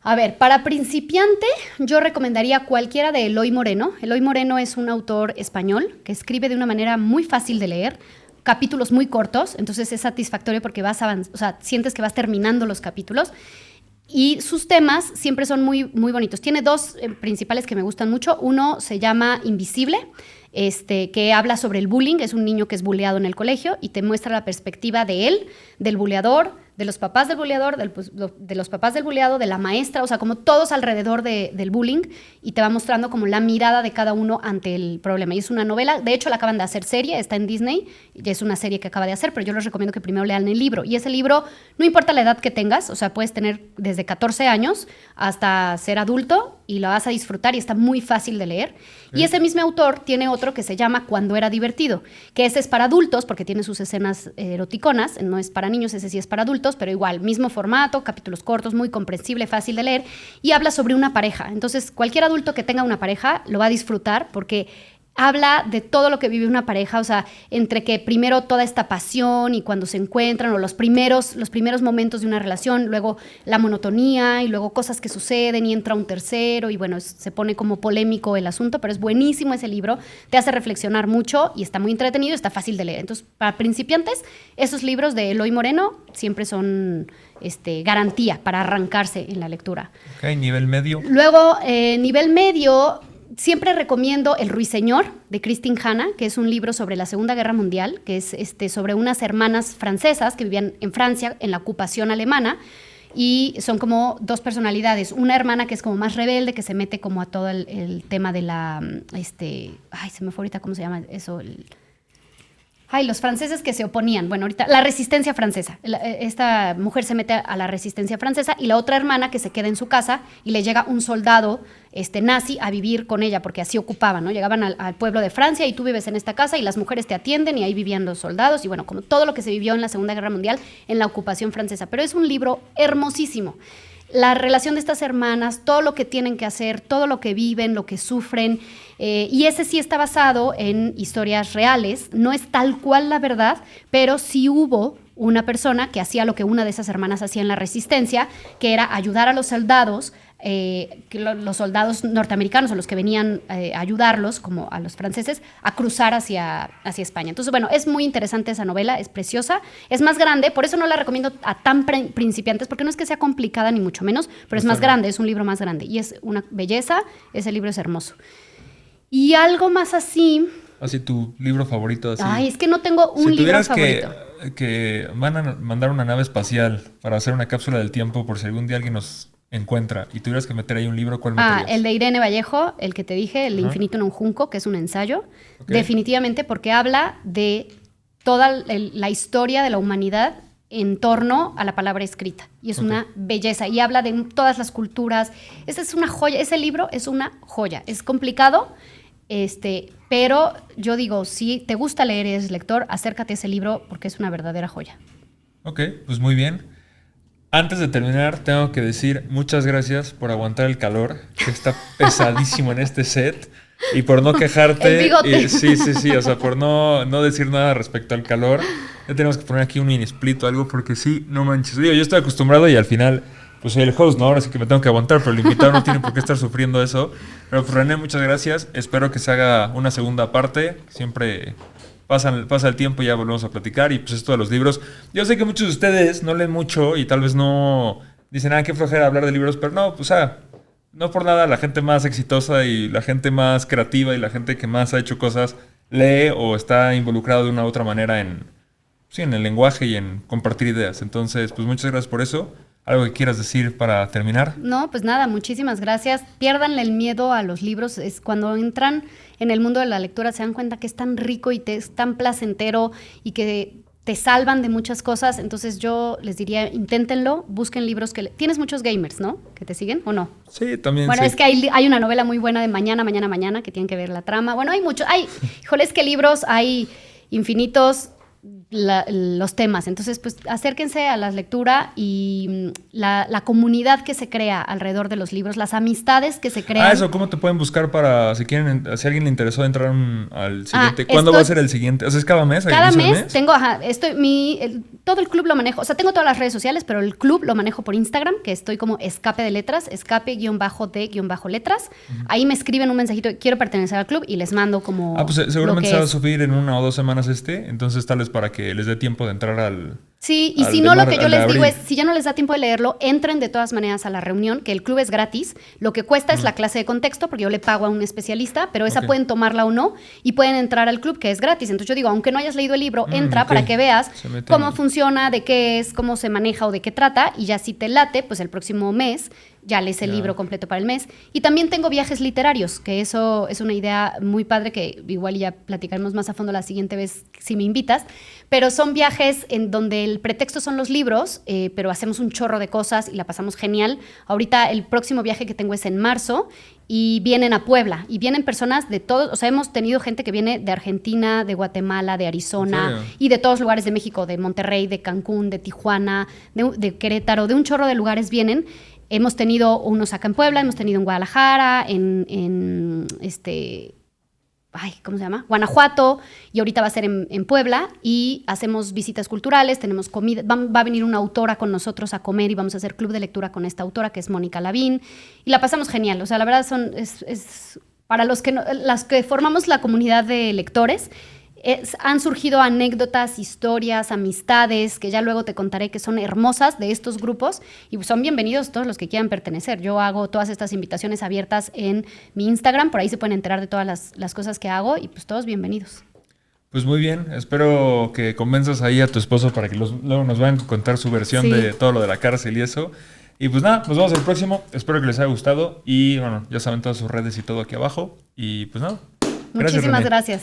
A ver, para principiante yo recomendaría cualquiera de Eloy Moreno. Eloy Moreno es un autor español que escribe de una manera muy fácil de leer, capítulos muy cortos, entonces es satisfactorio porque sientes que vas terminando los capítulos. Y sus temas siempre son muy, muy bonitos. Tiene 2 principales que me gustan mucho. Uno se llama Invisible, que habla sobre el bullying. Es un niño que es bulleado en el colegio y te muestra la perspectiva de él, del bulleador, de los papás del bulleador, de los papás del bulleado, de la maestra, o sea, como todos alrededor del bullying, y te va mostrando como la mirada de cada uno ante el problema. Y es una novela, de hecho la acaban de hacer serie, está en Disney, y es una serie que acaba de hacer, pero yo les recomiendo que primero lean el libro. Y ese libro, no importa la edad que tengas, o sea, puedes tener desde 14 años hasta ser adulto y lo vas a disfrutar y está muy fácil de leer. Y ese mismo autor tiene otro que se llama Cuando era divertido, que ese es para adultos porque tiene sus escenas eroticonas, no es para niños, ese sí es para adultos, pero igual, mismo formato, capítulos cortos, muy comprensible, fácil de leer, y habla sobre una pareja. Entonces, cualquier adulto que tenga una pareja lo va a disfrutar porque habla de todo lo que vive una pareja, o sea, entre que primero toda esta pasión y cuando se encuentran, o los primeros momentos de una relación, luego la monotonía y luego cosas que suceden y entra un tercero y bueno, se pone como polémico el asunto, pero es buenísimo ese libro, te hace reflexionar mucho y está muy entretenido, está fácil de leer. Entonces, para principiantes, esos libros de Eloy Moreno siempre son garantía para arrancarse en la lectura. Ok, nivel medio. Luego, nivel medio... Siempre recomiendo El Ruiseñor, de Christine Hanna, que es un libro sobre la Segunda Guerra Mundial, que es sobre unas hermanas francesas que vivían en Francia en la ocupación alemana, y son como 2 personalidades. Una hermana que es como más rebelde, que se mete como a todo el tema de la... ay, se me fue ahorita cómo se llama eso... los franceses que se oponían. Bueno, ahorita la resistencia francesa. Esta mujer se mete a la resistencia francesa y la otra hermana que se queda en su casa y le llega un soldado nazi a vivir con ella porque así ocupaban, ¿no? Llegaban al pueblo de Francia y tú vives en esta casa y las mujeres te atienden y ahí vivían los soldados y bueno, como todo lo que se vivió en la Segunda Guerra Mundial en la ocupación francesa. Pero es un libro hermosísimo. La relación de estas hermanas, todo lo que tienen que hacer, todo lo que viven, lo que sufren, y ese sí está basado en historias reales, no es tal cual la verdad, pero sí hubo una persona que hacía lo que una de esas hermanas hacía en la resistencia, que era ayudar a los soldados, los soldados norteamericanos o los que venían a ayudarlos, como a los franceses, a cruzar hacia España. Entonces, bueno, es muy interesante esa novela, es preciosa, es más grande, por eso no la recomiendo a tan principiantes, porque no es que sea complicada ni mucho menos, pero es más grande, es un libro más grande y es una belleza, ese libro es hermoso. Y algo más así... Así tu libro favorito. Así. Ay, es que no tengo un libro favorito. Que van a mandar una nave espacial para hacer una cápsula del tiempo por si algún día alguien nos encuentra y tuvieras que meter ahí un libro, ¿cuál meterías? El de Irene Vallejo, el que te dije, El infinito en un junco, que es un ensayo. Okay. Definitivamente porque habla de toda la historia de la humanidad en torno a la palabra escrita. Y es una belleza. Y habla de todas las culturas. Esa es una joya. Ese libro es una joya. Es complicado, pero yo digo, si te gusta leer y eres lector, acércate a ese libro porque es una verdadera joya. Ok, pues muy bien. Antes de terminar, tengo que decir muchas gracias por aguantar el calor, que está pesadísimo en este set, y por no quejarte. El bigote. Sí, o sea, por no decir nada respecto al calor. Ya tenemos que poner aquí un mini split o algo, porque sí, no manches. Digo, yo estoy acostumbrado y al final pues soy el host, ¿no? Ahora sí que me tengo que aguantar, pero el invitado no tiene por qué estar sufriendo eso. Pero pues, René, muchas gracias. Espero que se haga una segunda parte. Siempre pasa el tiempo y ya volvemos a platicar. Y pues esto de los libros. Yo sé que muchos de ustedes no leen mucho y tal vez no dicen, qué flojera hablar de libros, pero no, pues no por nada la gente más exitosa y la gente más creativa y la gente que más ha hecho cosas lee o está involucrado de una u otra manera en el lenguaje y en compartir ideas. Entonces, pues muchas gracias por eso. ¿Algo que quieras decir para terminar? No, pues nada, muchísimas gracias. Piérdanle el miedo a los libros. Es cuando entran en el mundo de la lectura se dan cuenta que es tan rico y es tan placentero y que te salvan de muchas cosas. Entonces yo les diría, inténtenlo, busquen libros que... Tienes muchos gamers, ¿no? ¿Que te siguen o no? Sí, también. Bueno, sí. es que hay una novela muy buena de Mañana, que tienen que ver la trama. Bueno, hay muchos. Híjole, es que libros hay infinitos. Los temas. Entonces, pues acérquense a la lectura y la comunidad que se crea alrededor de los libros, las amistades que se crean. Eso, ¿cómo te pueden buscar para si alguien le interesó entrar al siguiente? ¿Cuándo va a ser el siguiente? O sea, ¿es cada mes? Cada mes tengo, todo el club lo manejo, o sea, tengo todas las redes sociales, pero el club lo manejo por Instagram, que estoy como Escape de Letras, escape-de-letras. Ahí me escriben un mensajito, quiero pertenecer al club y les mando como pues seguramente se va a subir en 1 o 2 semanas entonces tal vez para que les dé tiempo de entrar al... Sí, y si no, lo que yo les digo es, si ya no les da tiempo de leerlo, entren de todas maneras a la reunión, que el club es gratis. Lo que cuesta es la clase de contexto, porque yo le pago a un especialista, pero esa pueden tomarla o no, y pueden entrar al club, que es gratis. Entonces yo digo, aunque no hayas leído el libro, entra para que veas cómo funciona, de qué es, cómo se maneja o de qué trata, y ya si te late, pues el próximo mes ya lees el libro completo para el mes. Y también tengo viajes literarios, que eso es una idea muy padre, que igual ya platicaremos más a fondo la siguiente vez si me invitas, pero son viajes en donde el pretexto son los libros, pero hacemos un chorro de cosas y la pasamos genial. Ahorita el próximo viaje que tengo es en marzo y vienen a Puebla y vienen personas de todos, o sea, hemos tenido gente que viene de Argentina, de Guatemala, de Arizona y de todos lugares de México, de Monterrey, de Cancún, de Tijuana, de Querétaro, de un chorro de lugares vienen. Hemos tenido unos acá en Puebla, hemos tenido en Guadalajara, ¿cómo se llama? Guanajuato, y ahorita va a ser en Puebla, y hacemos visitas culturales, tenemos comida, va a venir una autora con nosotros a comer y vamos a hacer club de lectura con esta autora que es Mónica Lavín, y la pasamos genial. O sea, la verdad es para las que formamos la comunidad de lectores, han surgido anécdotas, historias, amistades, que ya luego te contaré, que son hermosas de estos grupos y son bienvenidos todos los que quieran pertenecer. Yo hago todas estas invitaciones abiertas en mi Instagram, por ahí se pueden enterar de todas las cosas que hago y pues todos bienvenidos. Pues muy bien, espero que convenzas ahí a tu esposo para que luego nos vayan a contar su versión de todo lo de la cárcel y eso. Y pues nada, nos vemos el próximo, espero que les haya gustado y bueno, ya saben todas sus redes y todo aquí abajo y pues nada. Muchísimas gracias.